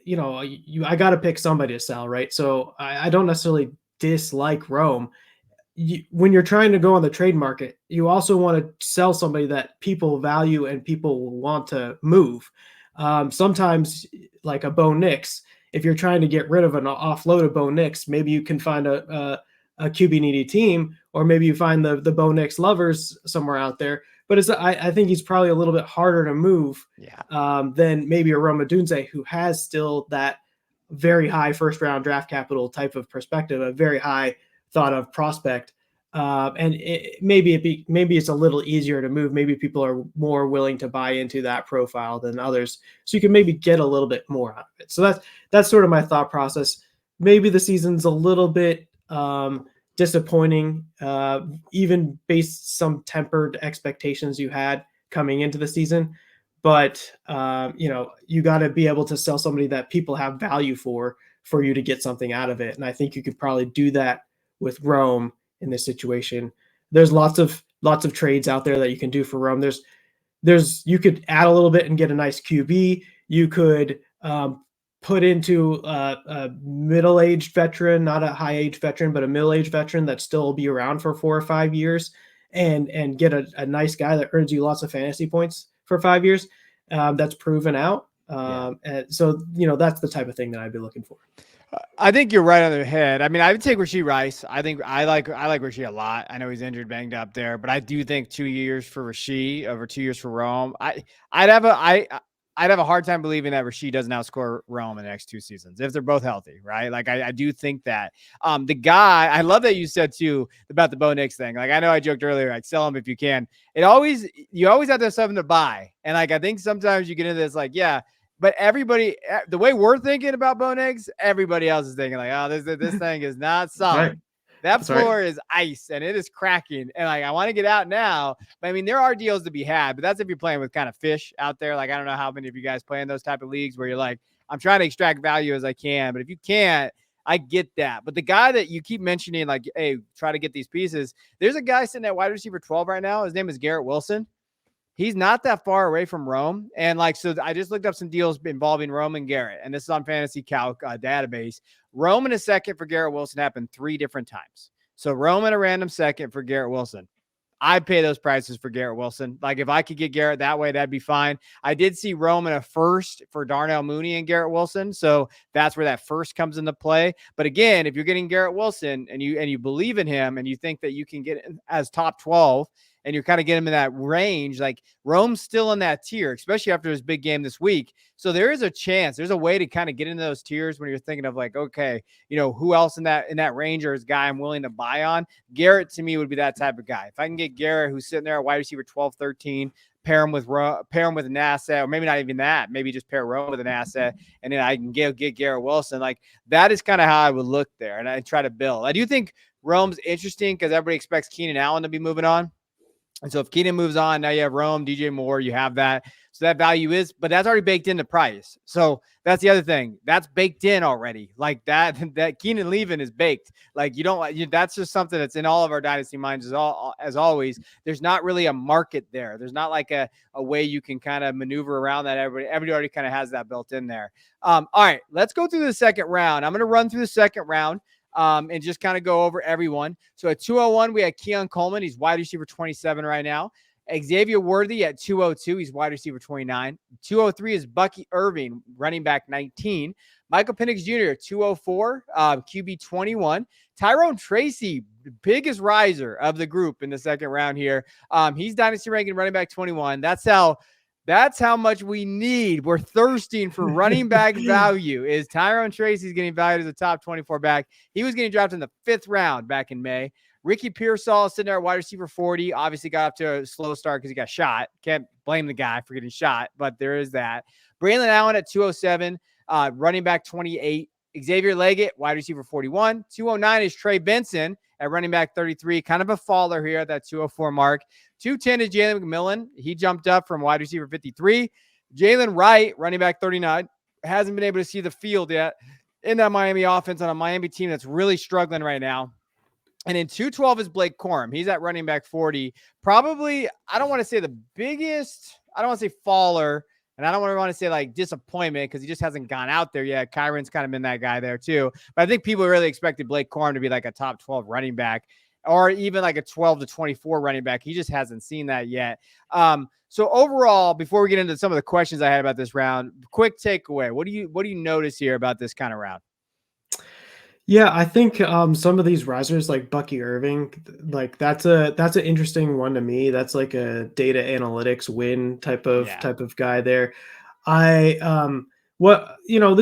I got to pick somebody to sell, right? So I don't necessarily dislike Rome. When you're trying to go on the trade market, you also want to sell somebody that people value and people will want to move. Sometimes, like a Bo Nix, if you're trying to get rid of an offload of Bo Nix, maybe you can find a QB needy team, or maybe you find the Bo Nix lovers somewhere out there. But I think he's probably a little bit harder to move than maybe a Rome Odunze, who has still that very high first round draft capital type of perspective, a very high thought of prospect. And maybe it's a little easier to move. Maybe people are more willing to buy into that profile than others. So you can maybe get a little bit more out of it. So that's sort of my thought process. Maybe the season's a little bit disappointing, even based some tempered expectations you had coming into the season. But, you got to be able to sell somebody that people have value for you to get something out of it. And I think you could probably do that with Rome in this situation. There's lots of trades out there that you can do for Rome. You could add a little bit and get a nice QB. You could put into a middle-aged veteran, not a high-aged veteran, but a middle-aged veteran that still will be around for 4 or 5 years, and get a nice guy that earns you lots of fantasy points for 5 years. That's proven out. And so, that's the type of thing that I'd be looking for. I think you're right on the head. I mean, I would take Rashee Rice. I think I like Rashee a lot. I know he's injured, banged up there, but I do think 2 years for Rashee over 2 years for Rome. I'd have a hard time believing that Rashee doesn't outscore Rome in the next 2 seasons if they're both healthy, right? Like I do think that. The guy, I love that you said too about the Bo Nix thing. Like I know I joked earlier, like sell him if you can. You always have to have something to buy, and like I think sometimes you get into this like But everybody, the way we're thinking about Bo Nix, everybody else is thinking like, oh, this thing is not solid. Right. That floor is ice and it is cracking. And like, I want to get out now. But I mean, there are deals to be had, but that's if you're playing with kind of fish out there. Like, I don't know how many of you guys play in those type of leagues where you're like, I'm trying to extract value as I can. But if you can't, I get that. But the guy that you keep mentioning, like, hey, try to get these pieces. There's a guy sitting at wide receiver 12 right now. His name is Garrett Wilson. he's not that far away from Rome. And like, so I just looked up some deals involving Rome and Garrett, and this is on Fantasy Calc database. Rome and a second for Garrett Wilson happened 3 different times. So Rome and a random second for Garrett Wilson. I'd pay those prices for Garrett Wilson. Like if I could get Garrett that way, that'd be fine. I did see Rome in a first for Darnell Mooney and Garrett Wilson. So that's where that first comes into play. But again, if you're getting Garrett Wilson and you believe in him and you think that you can get him as top 12 and you're kind of getting him in that range, like Rome's still in that tier, especially after his big game this week. So there is a chance, there's a way to kind of get into those tiers when you're thinking of like, okay, who else in that range or is guy I'm willing to buy on? Garrett to me would be that type of guy. If I can get Garrett, who's sitting there at wide receiver 12, 13, pair him with an asset, or maybe not even that, maybe just pair Rome with an asset, and then I can get Garrett Wilson. Like that is kind of how I would look there, and I try to build. I do think Rome's interesting because everybody expects Keenan Allen to be moving on. And so if Keenan moves on, now you have Rome, DJ Moore, you have that. So that value is, but that's already baked into price. So that's the other thing. That's baked in already. Like that Keenan leaving is baked. Like that's just something that's in all of our dynasty minds as always. There's not really a market there. There's not like a way you can kind of maneuver around that. Everybody already kind of has that built in there. All right, let's go through the second round. I'm going to run through the second round. And just kind of go over everyone. So at 201, we had Keon Coleman. He's wide receiver 27 right now. Xavier Worthy at 202. He's wide receiver 29. 203 is Bucky Irving, running back 19. Michael Penix Jr. at 204, QB 21. Tyrone Tracy, biggest riser of the group in the second round here. He's dynasty ranking running back 21. That's how much we need. We're thirsting for running back value. Is Tyrone Tracy's getting valued as a top 24 back? He was getting drafted in the 5th round back in May. Ricky Pearsall sitting there at wide receiver 40. Obviously got up to a slow start because he got shot. Can't blame the guy for getting shot, but there is that. Braylon Allen at 207, running back 28. Xavier Leggett, wide receiver 41. 209 is Trey Benson at running back 33. Kind of a faller here at that 204 mark. 210 is Jalen McMillan. He jumped up from wide receiver 53. Jalen Wright, running back 39, hasn't been able to see the field yet in that Miami offense on a Miami team that's really struggling right now. And in 212 is Blake Corum. He's at running back 40. Probably, I don't want to say the biggest, I don't want to say faller, and I don't want to say like disappointment because he just hasn't gone out there yet. Kyron's kind of been that guy there too. But I think people really expected Blake Corum to be like a top 12 running back or even like a 12 to 24 running back. He just hasn't seen that yet. So overall, before we get into some of the questions I had about this round, quick takeaway. What do you notice here about this kind of round? Yeah, I think some of these risers like Bucky Irving, like that's an interesting one to me. That's like a data analytics win type of guy there. This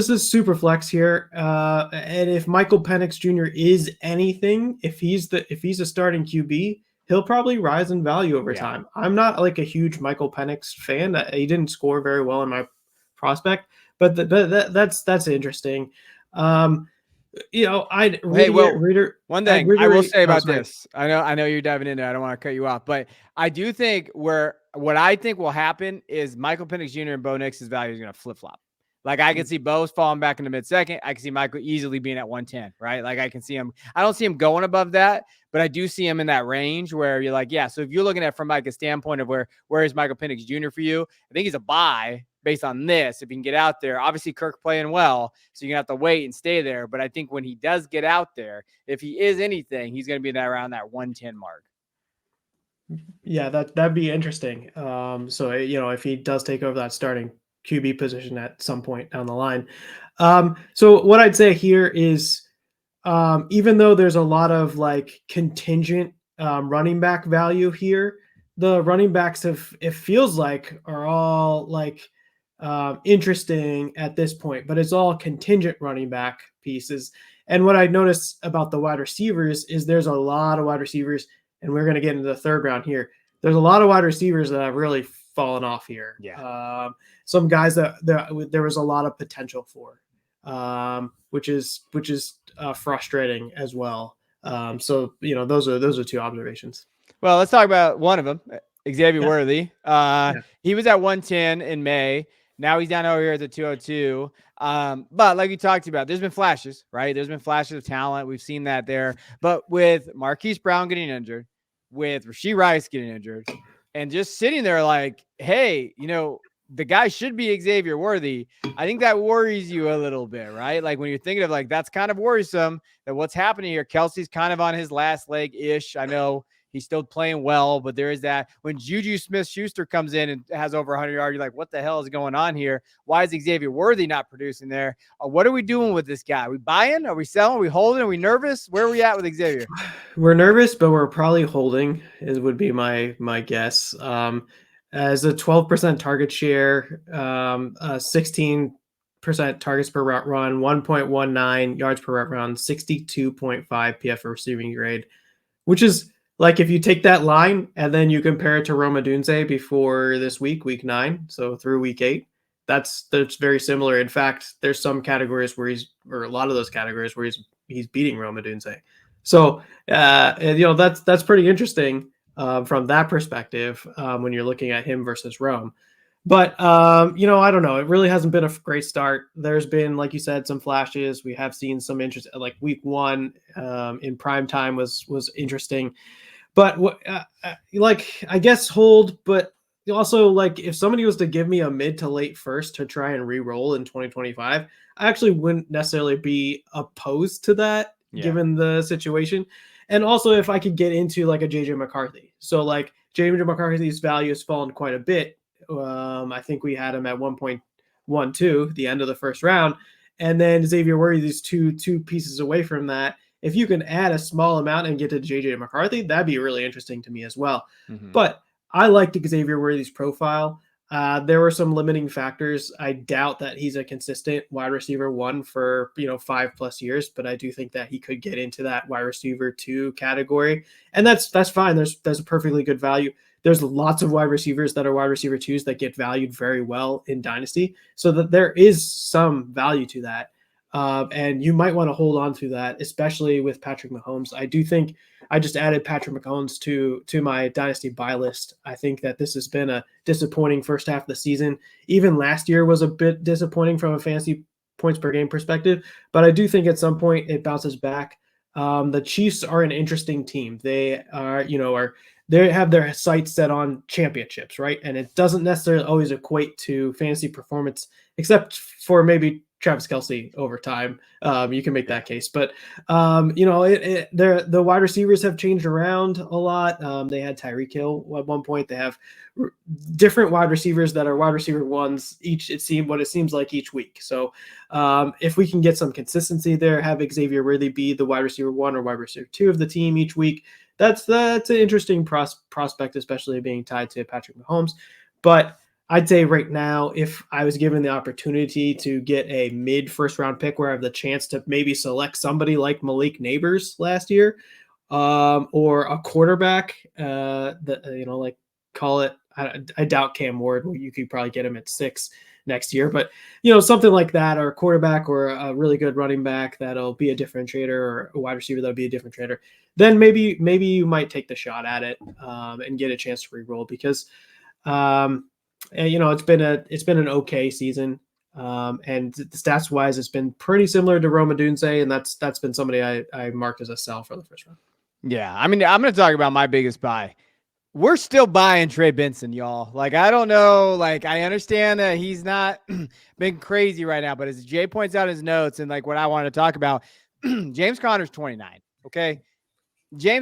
is super flex here. And if Michael Penix Jr. is anything, if he's a starting QB, he'll probably rise in value over time. I'm not like a huge Michael Penix fan. He didn't score very well in my prospect, but that's interesting. One thing I will say about this, I know you're diving into it. I don't want to cut you off, but I do think what I think will happen is Michael Penix Jr. and Bo Nix's value is going to flip flop. Like I can see Bo's falling back in the mid-second. I can see Michael easily being at 110, right? Like I can see him. I don't see him going above that, but I do see him in that range where you're like, yeah. So if you're looking at from like a standpoint of where is Michael Penix Jr. for you, I think he's a buy based on this. If he can get out there, obviously Kirk playing well, so you're gonna have to wait and stay there. But I think when he does get out there, if he is anything, he's gonna be around that 110 mark. Yeah, that'd be interesting. So if he does take over that starting QB position at some point down the line. So what I'd say here is, even though there's a lot of like contingent running back value here, the running backs it feels like are all like interesting at this point, but it's all contingent running back pieces. And what I noticed about the wide receivers is there's a lot of wide receivers, and we're going to get into the third round here. There's a lot of wide receivers that have really fallen off here. Yeah. Some guys that there was a lot of potential for, which is frustrating as well. So those are two observations. Well, let's talk about one of them, Xavier Worthy. He was at 110 in May. Now he's down over here at the 202. But like you talked about, there's been flashes, right? There's been flashes of talent. We've seen that there. But with Marquise Brown getting injured, with Rashee Rice getting injured, and just sitting there like, hey, the guy should be Xavier Worthy. I think that worries you a little bit, right? Like when you're thinking of like, that's kind of worrisome that what's happening here. Kelsey's kind of on his last leg ish. I know he's still playing well, but there is that when Juju Smith-Schuster comes in and has over 100 yards, you're like, what the hell is going on here? Why is Xavier Worthy not producing there? What are we doing with this guy? Are we buying? Are we selling? Are we holding? Are we nervous? Where are we at with Xavier? We're nervous, but we're probably holding. It would be my guess. As a 12% target share, 16% targets per route run, 1.19 yards per route run, 62.5 PF receiving grade, which is like if you take that line and then you compare it to Roma Dunze before this week 9, so through week 8, that's very similar. In fact, there's some categories where or a lot of those categories where he's beating Roma Dunze. So that's pretty interesting from that perspective when you're looking at him versus Rome. But I don't know. It really hasn't been a great start. There's been, like you said, some flashes. We have seen some interest. Like week 1 in prime time was interesting. But I guess hold. But also, like if somebody was to give me a mid to late first to try and re-roll in 2025, I actually wouldn't necessarily be opposed to that given the situation. And also if I could get into like a JJ McCarthy. So like JJ McCarthy's value has fallen quite a bit. I think we had him at 1.12, the end of the first round. And then Xavier Worthy's two pieces away from that. If you can add a small amount and get to JJ McCarthy, that'd be really interesting to me as well. Mm-hmm. But I liked Xavier Worthy's profile. There were some limiting factors. I doubt that he's a consistent wide receiver 1 for 5+ years, but I do think that he could get into that wide receiver 2 category, and that's fine. There's a perfectly good value. There's lots of wide receivers that are wide receiver 2s that get valued very well in Dynasty, so that there is some value to that. And you might want to hold on to that, especially with Patrick Mahomes. I do think I just added Patrick Mahomes to my Dynasty buy list. I think that this has been a disappointing first half of the season. Even last year was a bit disappointing from a fantasy points per game perspective, but I do think at some point it bounces back. The Chiefs are an interesting team. They are, they have their sights set on championships, right? And it doesn't necessarily always equate to fantasy performance, except for maybe Travis Kelce over time. You can make that case, but the wide receivers have changed around a lot. They had Tyreek Hill at one point. They have different wide receivers that are wide receiver 1s each. It seems like each week. So if we can get some consistency there, have Xavier Worthy be the wide receiver 1 or wide receiver 2 of the team each week, that's an interesting prospect, especially being tied to Patrick Mahomes. But I'd say right now, if I was given the opportunity to get a mid first round pick where I have the chance to maybe select somebody like Malik Neighbors last year, or a quarterback, like call it, I doubt Cam Ward. You could probably get him at 6 next year, but something like that, or a quarterback or a really good running back that'll be a differentiator, or a wide receiver that'll be a differentiator, then maybe you might take the shot at it and get a chance to re-roll, because it's been an okay season, and stats wise, it's been pretty similar to Roma Dunze, and that's been somebody I marked as a sell for the first round. Yeah, I mean, I'm going to talk about my biggest buy. We're still buying Trey Benson, y'all. Like, I don't know. Like, I understand that he's not been crazy right now, but as Jay points out in his notes, and like what I wanted to talk about, James Conner's 29. Okay,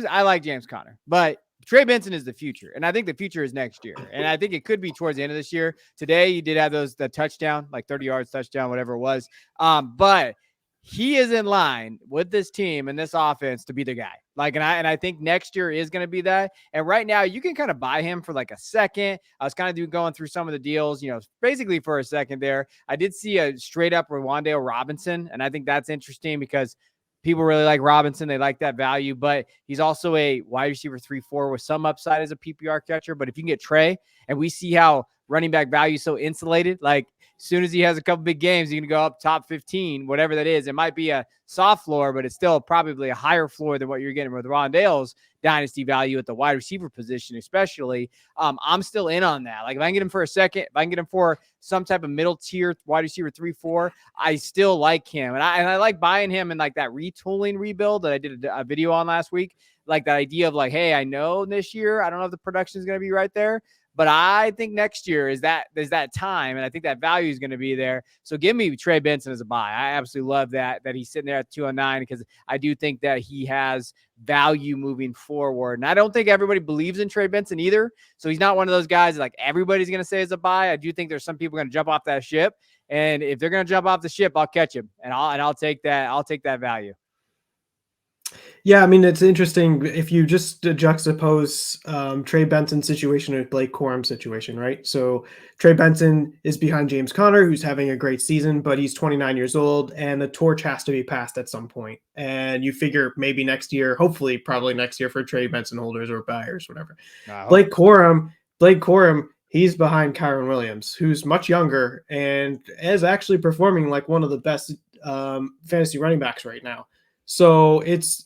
I like James Conner, but Trey Benson is the future, and I think the future is next year, and I think it could be towards the end of this year. Today, he did have the touchdown, like 30 yards touchdown, whatever it was. But he is in line with this team and this offense to be the guy. Like, and I think next year is going to be that. And right now, you can kind of buy him for like a second. I was kind of going through some of the deals, basically for a second there. I did see a straight up Rwandale Robinson, and I think that's interesting because people really like Robinson. They like that value, but he's also a wide receiver 3-4 with some upside as a PPR catcher. But if you can get Trey, and we see how running back value is so insulated, like As soon as he has a couple big games, he's going to go up top 15, whatever that is. It might be a soft floor, but it's still probably a higher floor than what you're getting with Rondale's dynasty value at the wide receiver position, especially. I'm still in on that. Like if I can get him for a second, if I can get him for some type of middle tier wide receiver 3-4, I still like him. And I like buying him in like that retooling rebuild that I did a video on last week. Like that idea of like, hey, I know this year, I don't know if the production is going to be right there, but I think next year is that there's that time, and I think that value is going to be there. So give me Trey Benson as a buy. I absolutely love that he's sitting there at 209 because I do think that he has value moving forward. And I don't think everybody believes in Trey Benson either. So he's not one of those guys like everybody's going to say is a buy. I do think there's some people going to jump off that ship, and if they're going to jump off the ship, I'll catch him and I'll take that. I'll take that value. Yeah, I mean, it's interesting if you just juxtapose Trey Benson's situation with Blake Corum's situation, right? So Trey Benson is behind James Conner, who's having a great season, but he's 29 years old, and the torch has to be passed at some point. And you figure maybe next year, hopefully, probably next year for Trey Benson holders or buyers, whatever. Blake Corum, he's behind Kyron Williams, who's much younger and is actually performing like one of the best fantasy running backs right now. So it's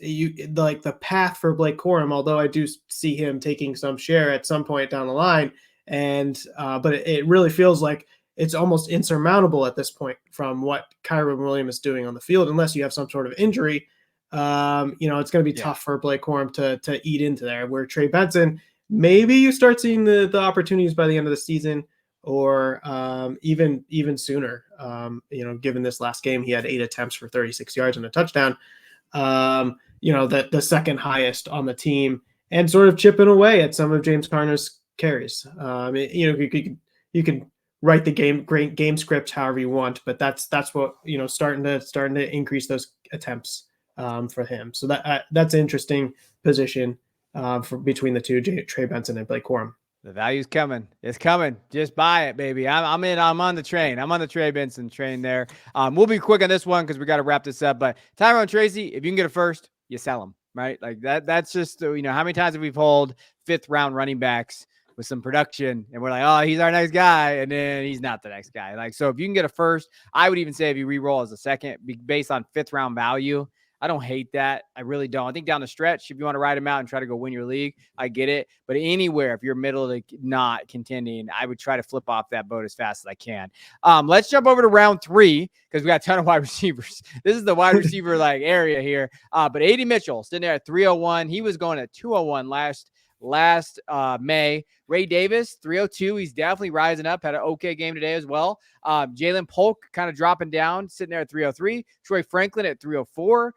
like the path for Blake Corum, although I do see him taking some share at some point down the line. And but it really feels like it's almost insurmountable at this point from what Kyron Williams is doing on the field, unless you have some sort of injury. It's going to be tough for Blake Corum to eat into there. Where Trey Benson, maybe you start seeing the opportunities by the end of the season, or even sooner. Given this last game, he had 8 attempts for 36 yards and a touchdown. The second highest on the team, and sort of chipping away at some of James Conner's carries. You can write the game script however you want, but that's what starting to increase those attempts for him. So that's an interesting position for between the two, Trey Benson and Blake Corum. The value's coming. It's coming. Just buy it, baby. I'm in. I'm on the train. I'm on the Trey Benson train there. We'll be quick on this one because we got to wrap this up. But Tyrone Tracy, if you can get it first, you sell him, right? Like that. That's just how many times have we pulled 5th round running backs with some production, and we're like, oh, he's our next guy, and then he's not the next guy. Like so, if you can get a first, I would even say if you re-roll as a second, based on 5th round value. I don't hate that. I really don't. I think down the stretch, if you want to ride him out and try to go win your league, I get it. But anywhere, if you're middle to not contending, I would try to flip off that boat as fast as I can. Let's jump over to round 3 because we got a ton of wide receivers. This is the wide receiver area here. But A.D. Mitchell sitting there at 301. He was going at 201 last May. Ray Davis, 302. He's definitely rising up. Had an okay game today as well. Jalen Polk kind of dropping down, sitting there at 303. Troy Franklin at 304.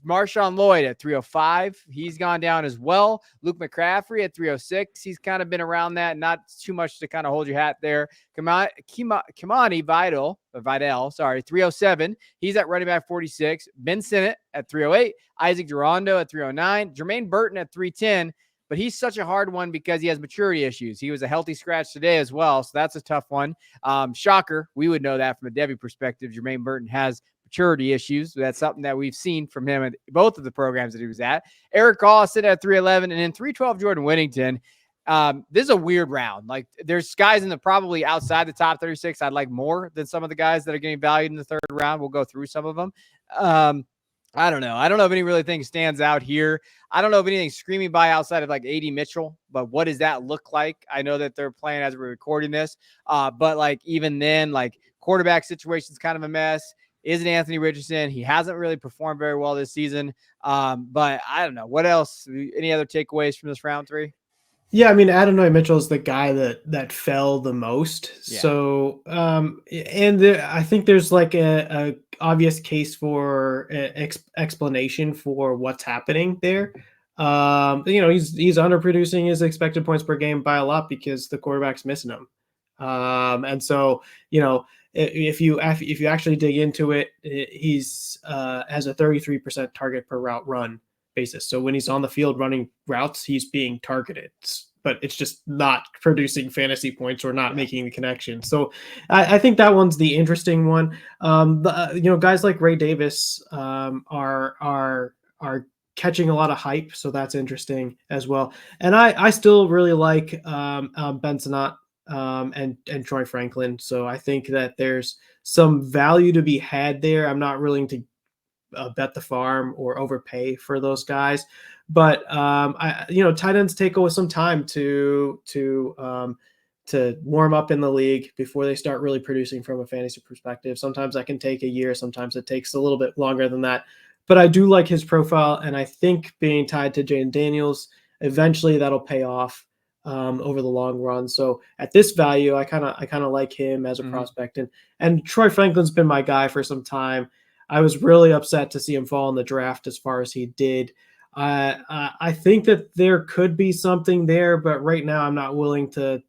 Marshawn Lloyd at 305. He's gone down as well. Luke McCaffrey at 306. He's kind of been around that. Not too much to kind of hold your hat there. Kimani Vidal, 307. He's at running back 46. Ben Sinnott at 308. Isaac Gerondo at 309. Jermaine Burton at 310. But he's such a hard one because he has maturity issues. He was a healthy scratch today as well, so that's a tough one. Shocker. We would know that from a Devy perspective. Jermaine Burton has maturity issues. That's something that we've seen from him at both of the programs that he was at. Eric Hall sitting at 311, and then 312 Jordan Whittington. This is a weird round. Like there's guys in the probably outside the top 36 I'd like more than some of the guys that are getting valued in the 3rd round. We'll go through some of them. I don't know. I don't know if any really thing stands out here. I don't know if anything's screaming by outside of like A.D. Mitchell, but what does that look like? I know that they're playing as we're recording this, but like even then, like quarterback situation's kind of a mess. Isn't Anthony Richardson? He hasn't really performed very well this season, but I don't know. What else? Any other takeaways from this round 3? Yeah, I mean, Adonai Mitchell is the guy that fell the most. Yeah. So, I think there's like a obvious case for explanation for what's happening there. He's underproducing his expected points per game by a lot because the quarterback's missing him. And so, if you actually dig into it, he's has a 33% target per route run basis. So when he's on the field running routes, he's being targeted, but it's just not producing fantasy points or not making the connection. So I think that one's the interesting one. Guys like Ray Davis are catching a lot of hype, so that's interesting as well. And I still really like Ben Sinnott and Troy Franklin. So I think that there's some value to be had there. I'm not willing to bet the farm or overpay for those guys. But tight ends take some time to warm up in the league before they start really producing from a fantasy perspective. Sometimes that can take a year. Sometimes it takes a little bit longer than that. But I do like his profile, and I think being tied to Jayden Daniels, eventually that'll pay off over the long run. So at this value, I kind of like him as a prospect, and Troy Franklin's been my guy for some time. I was really upset to see him fall in the draft as far as he did. I think that there could be something there, but right now I'm not willing to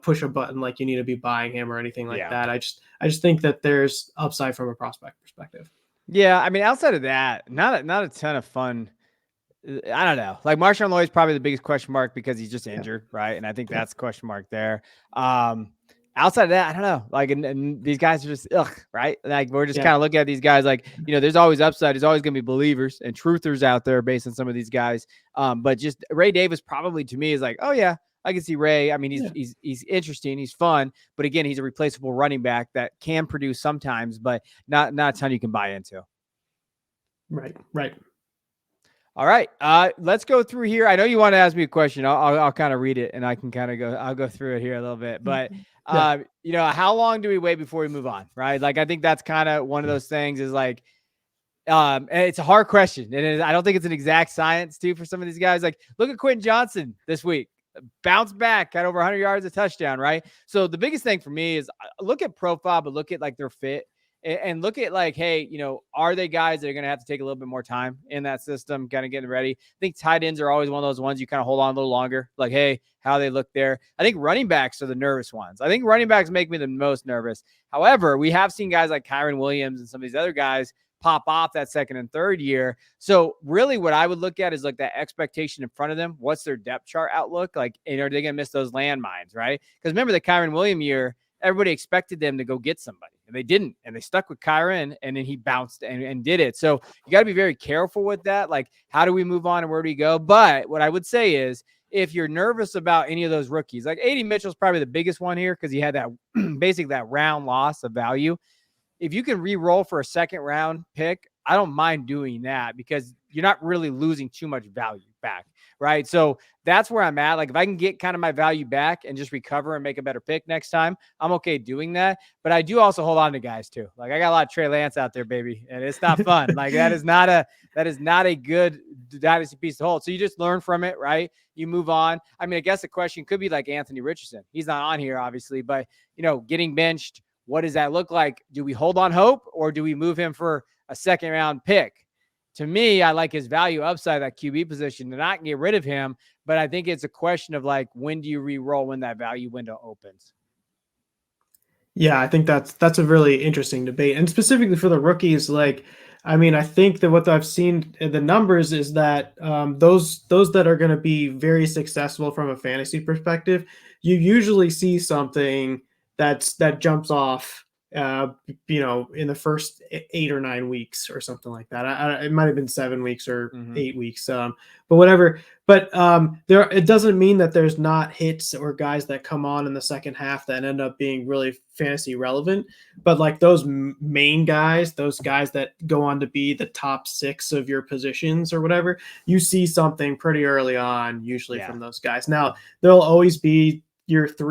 push a button like you need to be buying him or anything like that. I just think that there's upside from a prospect perspective. Yeah, I mean, outside of that, not a ton of fun. I don't know. Like Marshawn Lloyd's probably the biggest question mark because he's just injured, right? And I think that's a question mark there. Outside of that, I don't know. Like, and these guys are just right? Like we're just kind of looking at these guys like, there's always upside. There's always going to be believers and truthers out there based on some of these guys. But just Ray Davis probably to me is like, oh yeah, I can see Ray. I mean, he's interesting. He's fun. But again, he's a replaceable running back that can produce sometimes, but not a ton you can buy into. Right. All right. Let's go through here. I know you want to ask me a question. I'll kind of read it and I can kind of I'll go through it here a little bit, but how long do we wait before we move on? Right. Like, I think that's kind of one of those things is like, and it's a hard question. And I don't think it's an exact science too, for some of these guys. Like, look at Quentin Johnson this week, bounced back, had over 100 yards, a touchdown. Right. So the biggest thing for me is look at profile, but look at like their fit. And look at like, hey, are they guys that are going to have to take a little bit more time in that system, kind of getting ready? I think tight ends are always one of those ones you kind of hold on a little longer. Like, hey, how they look there. I think running backs are the nervous ones. I think running backs make me the most nervous. However, we have seen guys like Kyron Williams and some of these other guys pop off that second and third year. So really what I would look at is like that expectation in front of them. What's their depth chart outlook? Like, and are they going to miss those landmines, right? Because remember the Kyron Williams year, everybody expected them to go get somebody, and they didn't. And they stuck with Kyron, and then he bounced and did it. So you got to be very careful with that. Like, how do we move on and where do we go? But what I would say is, if you're nervous about any of those rookies, like A.D. Mitchell's probably the biggest one here because he had that basically that round loss of value. If you can re-roll for a second round pick, I don't mind doing that because you're not really losing too much value back, right? So that's where I'm at. Like, if I can get kind of my value back and just recover and make a better pick next time, I'm okay doing that. But I do also hold on to guys too. Like, I got a lot of Trey Lance out there, baby, and it's not fun. Like, that is not a good dynasty piece to hold. So you just learn from it, right? You move on. I mean, I guess the question could be like Anthony Richardson. He's not on here, obviously, but getting benched, what does that look like? Do we hold on hope or do we move him for a second round pick? To me, I like his value upside, that QB position, to not get rid of him. But I think it's a question of like, when do you re-roll when that value window opens? Yeah, I think that's a really interesting debate. And specifically for the rookies, like, I mean, I think that what I've seen in the numbers is that those that are going to be very successful from a fantasy perspective, you usually see something that jumps off in the first 8 or 9 weeks or something like that. It might have been 7 weeks or 8 weeks, but whatever. But it doesn't mean that there's not hits or guys that come on in the second half that end up being really fantasy relevant. But like those main guys, those guys that go on to be the top 6 of your positions or whatever, you see something pretty early on, usually from those guys. Now, there'll always be your 2,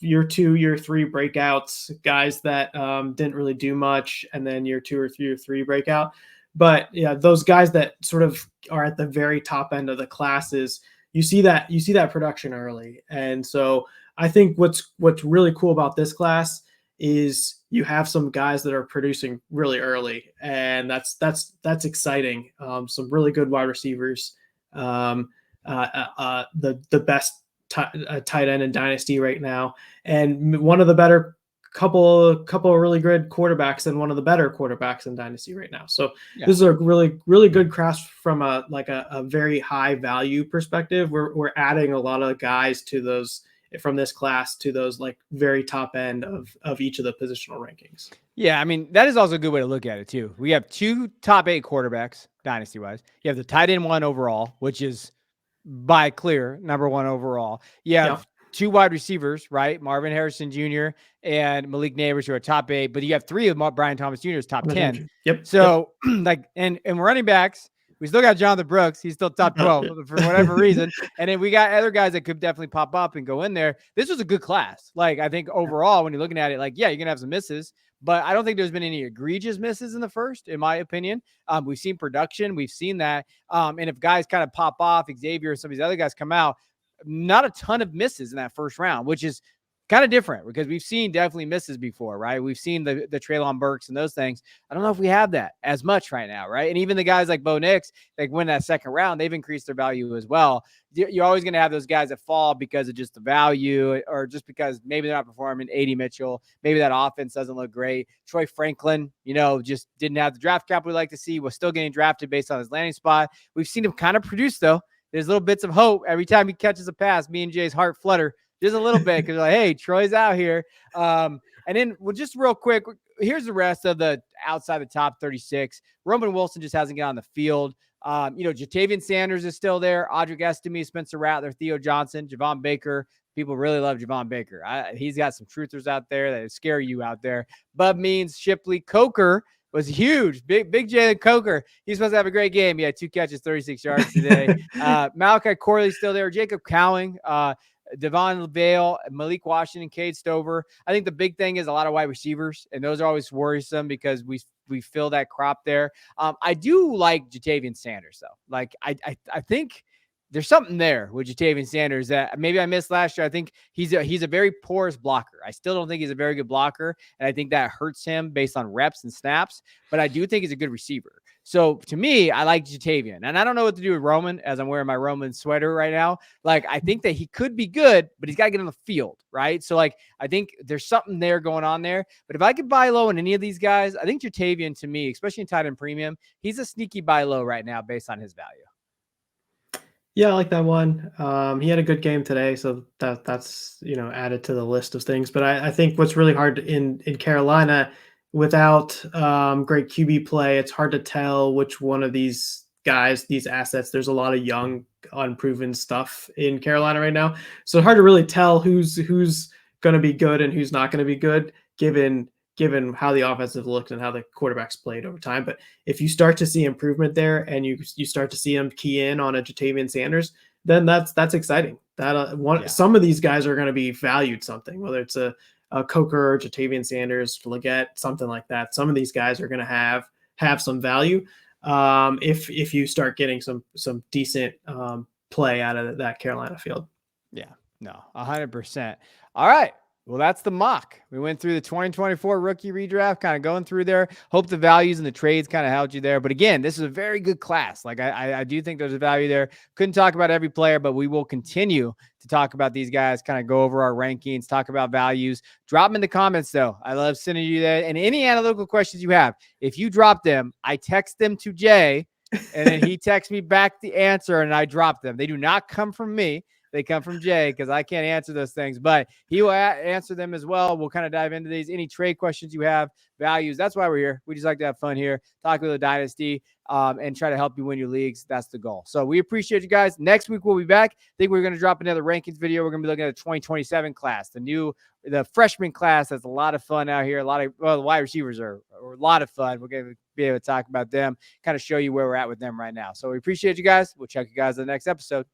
your 3 breakouts, guys that didn't really do much, and then your 2 or 3 breakout. But yeah, those guys that sort of are at the very top end of the classes, you see that production early. And so I think what's really cool about this class is you have some guys that are producing really early, and that's exciting. Some really good wide receivers, the best tight end in Dynasty right now, and one of the better couple of really good quarterbacks and one of the better quarterbacks in Dynasty right now. So this is a really, really good class from a very high value perspective. We're adding a lot of guys to those from this class to those like very top end of each of the positional rankings. Yeah, I mean, that is also a good way to look at it too. We have 2 top 8 quarterbacks Dynasty wise. You have the tight end 1 overall, which is by clear number 1 overall. You have 2 wide receivers, right? Marvin Harrison Jr. and Malik Neighbors, who are top 8, but you have 3 of Brian Thomas Jr.'s top 10. Yep. So like, and running backs, we still got Jonathan Brooks. He's still top 12 for whatever reason. And then we got other guys that could definitely pop up and go in there. This was a good class. Like, I think overall, when you're looking at it, like, yeah, you're going to have some misses, but I don't think there's been any egregious misses in the first, in my opinion. We've seen production. We've seen that. And if guys kind of pop off, Xavier and some of these other guys come out, not a ton of misses in that first round, which is kind of different because we've seen definitely misses before, right? We've seen the Treylon Burks and those things. I don't know if we have that as much right now, right? And even the guys like Bo Nix, like win that second round, they've increased their value as well. You're always going to have those guys that fall because of just the value or just because maybe they're not performing. A.D. Mitchell, maybe that offense doesn't look great. Troy Franklin, just didn't have the draft cap we like to see, was still getting drafted based on his landing spot. We've seen him kind of produce, though. There's little bits of hope. Every time he catches a pass, me and Jay's heart flutter just a little bit because like, hey, Troy's out here. And then, well, just real quick, here's the rest of the outside the top 36. Roman Wilson just hasn't got on the field. Jatavian Sanders is still there. Audric Estime, Spencer Rattler, Theo Johnson, Javon Baker. People really love Javon Baker. He's got some truthers out there that scare you out there. Bub Means, Shipley, Coker was huge. Big Jalen Coker. He's supposed to have a great game. He had 2 catches, 36 yards today. Malachi Corley's still there. Jacob Cowing, Devon LaVale, Malik Washington, Cade Stover. I think the big thing is a lot of wide receivers, and those are always worrisome because we fill that crop there. I do like Jatavian Sanders, though. Like, I think there's something there with Jatavian Sanders that maybe I missed last year. I think he's a very porous blocker. I still don't think he's a very good blocker, and I think that hurts him based on reps and snaps, but I do think he's a good receiver. So to me, I like Jatavian, and I don't know what to do with Roman as I'm wearing my Roman sweater right now. Like, I think that he could be good, but he's got to get on the field, right? So like, I think there's something there going on there, but if I could buy low in any of these guys, I think Jatavian, to me, especially in tight end premium, he's a sneaky buy low right now based on his value. Yeah, I like that one. He had a good game today, so that's added to the list of things. But I think what's really hard in Carolina, without great QB play, it's hard to tell which one of these guys, these assets. There's a lot of young, unproven stuff in Carolina right now, so it's hard to really tell who's going to be good and who's not going to be good, given how the offense has looked and how the quarterbacks played over time. But if you start to see improvement there and you start to see them key in on a Jatavian Sanders, then that's exciting. Some of these guys are going to be valued something, whether it's a Coker, Jatavian Sanders, Leggett, something like that. Some of these guys are going to have some value if you start getting some decent play out of that Carolina field. Yeah, no, 100%. All right. Well, that's the mock. We went through the 2024 rookie redraft, kind of going through there. Hope the values and the trades kind of helped you there. But again, this is a very good class. Like, I do think there's a value there. Couldn't talk about every player, but we will continue to talk about these guys, kind of go over our rankings, talk about values. Drop them in the comments, though. I love sending you that. And any analytical questions you have, if you drop them, I text them to Jay, and then he texts me back the answer, and I drop them. They do not come from me. They come from Jay because I can't answer those things, but he will answer them as well. We'll kind of dive into these. Any trade questions you have, values. That's why we're here. We just like to have fun here, talk with the Dynasty, and try to help you win your leagues. That's the goal. So we appreciate you guys. Next week, we'll be back. I think we're going to drop another rankings video. We're going to be looking at the 2027 class, the freshman class. That's a lot of fun out here. The wide receivers are a lot of fun. We're going to be able to talk about them, kind of show you where we're at with them right now. So we appreciate you guys. We'll check you guys in the next episode.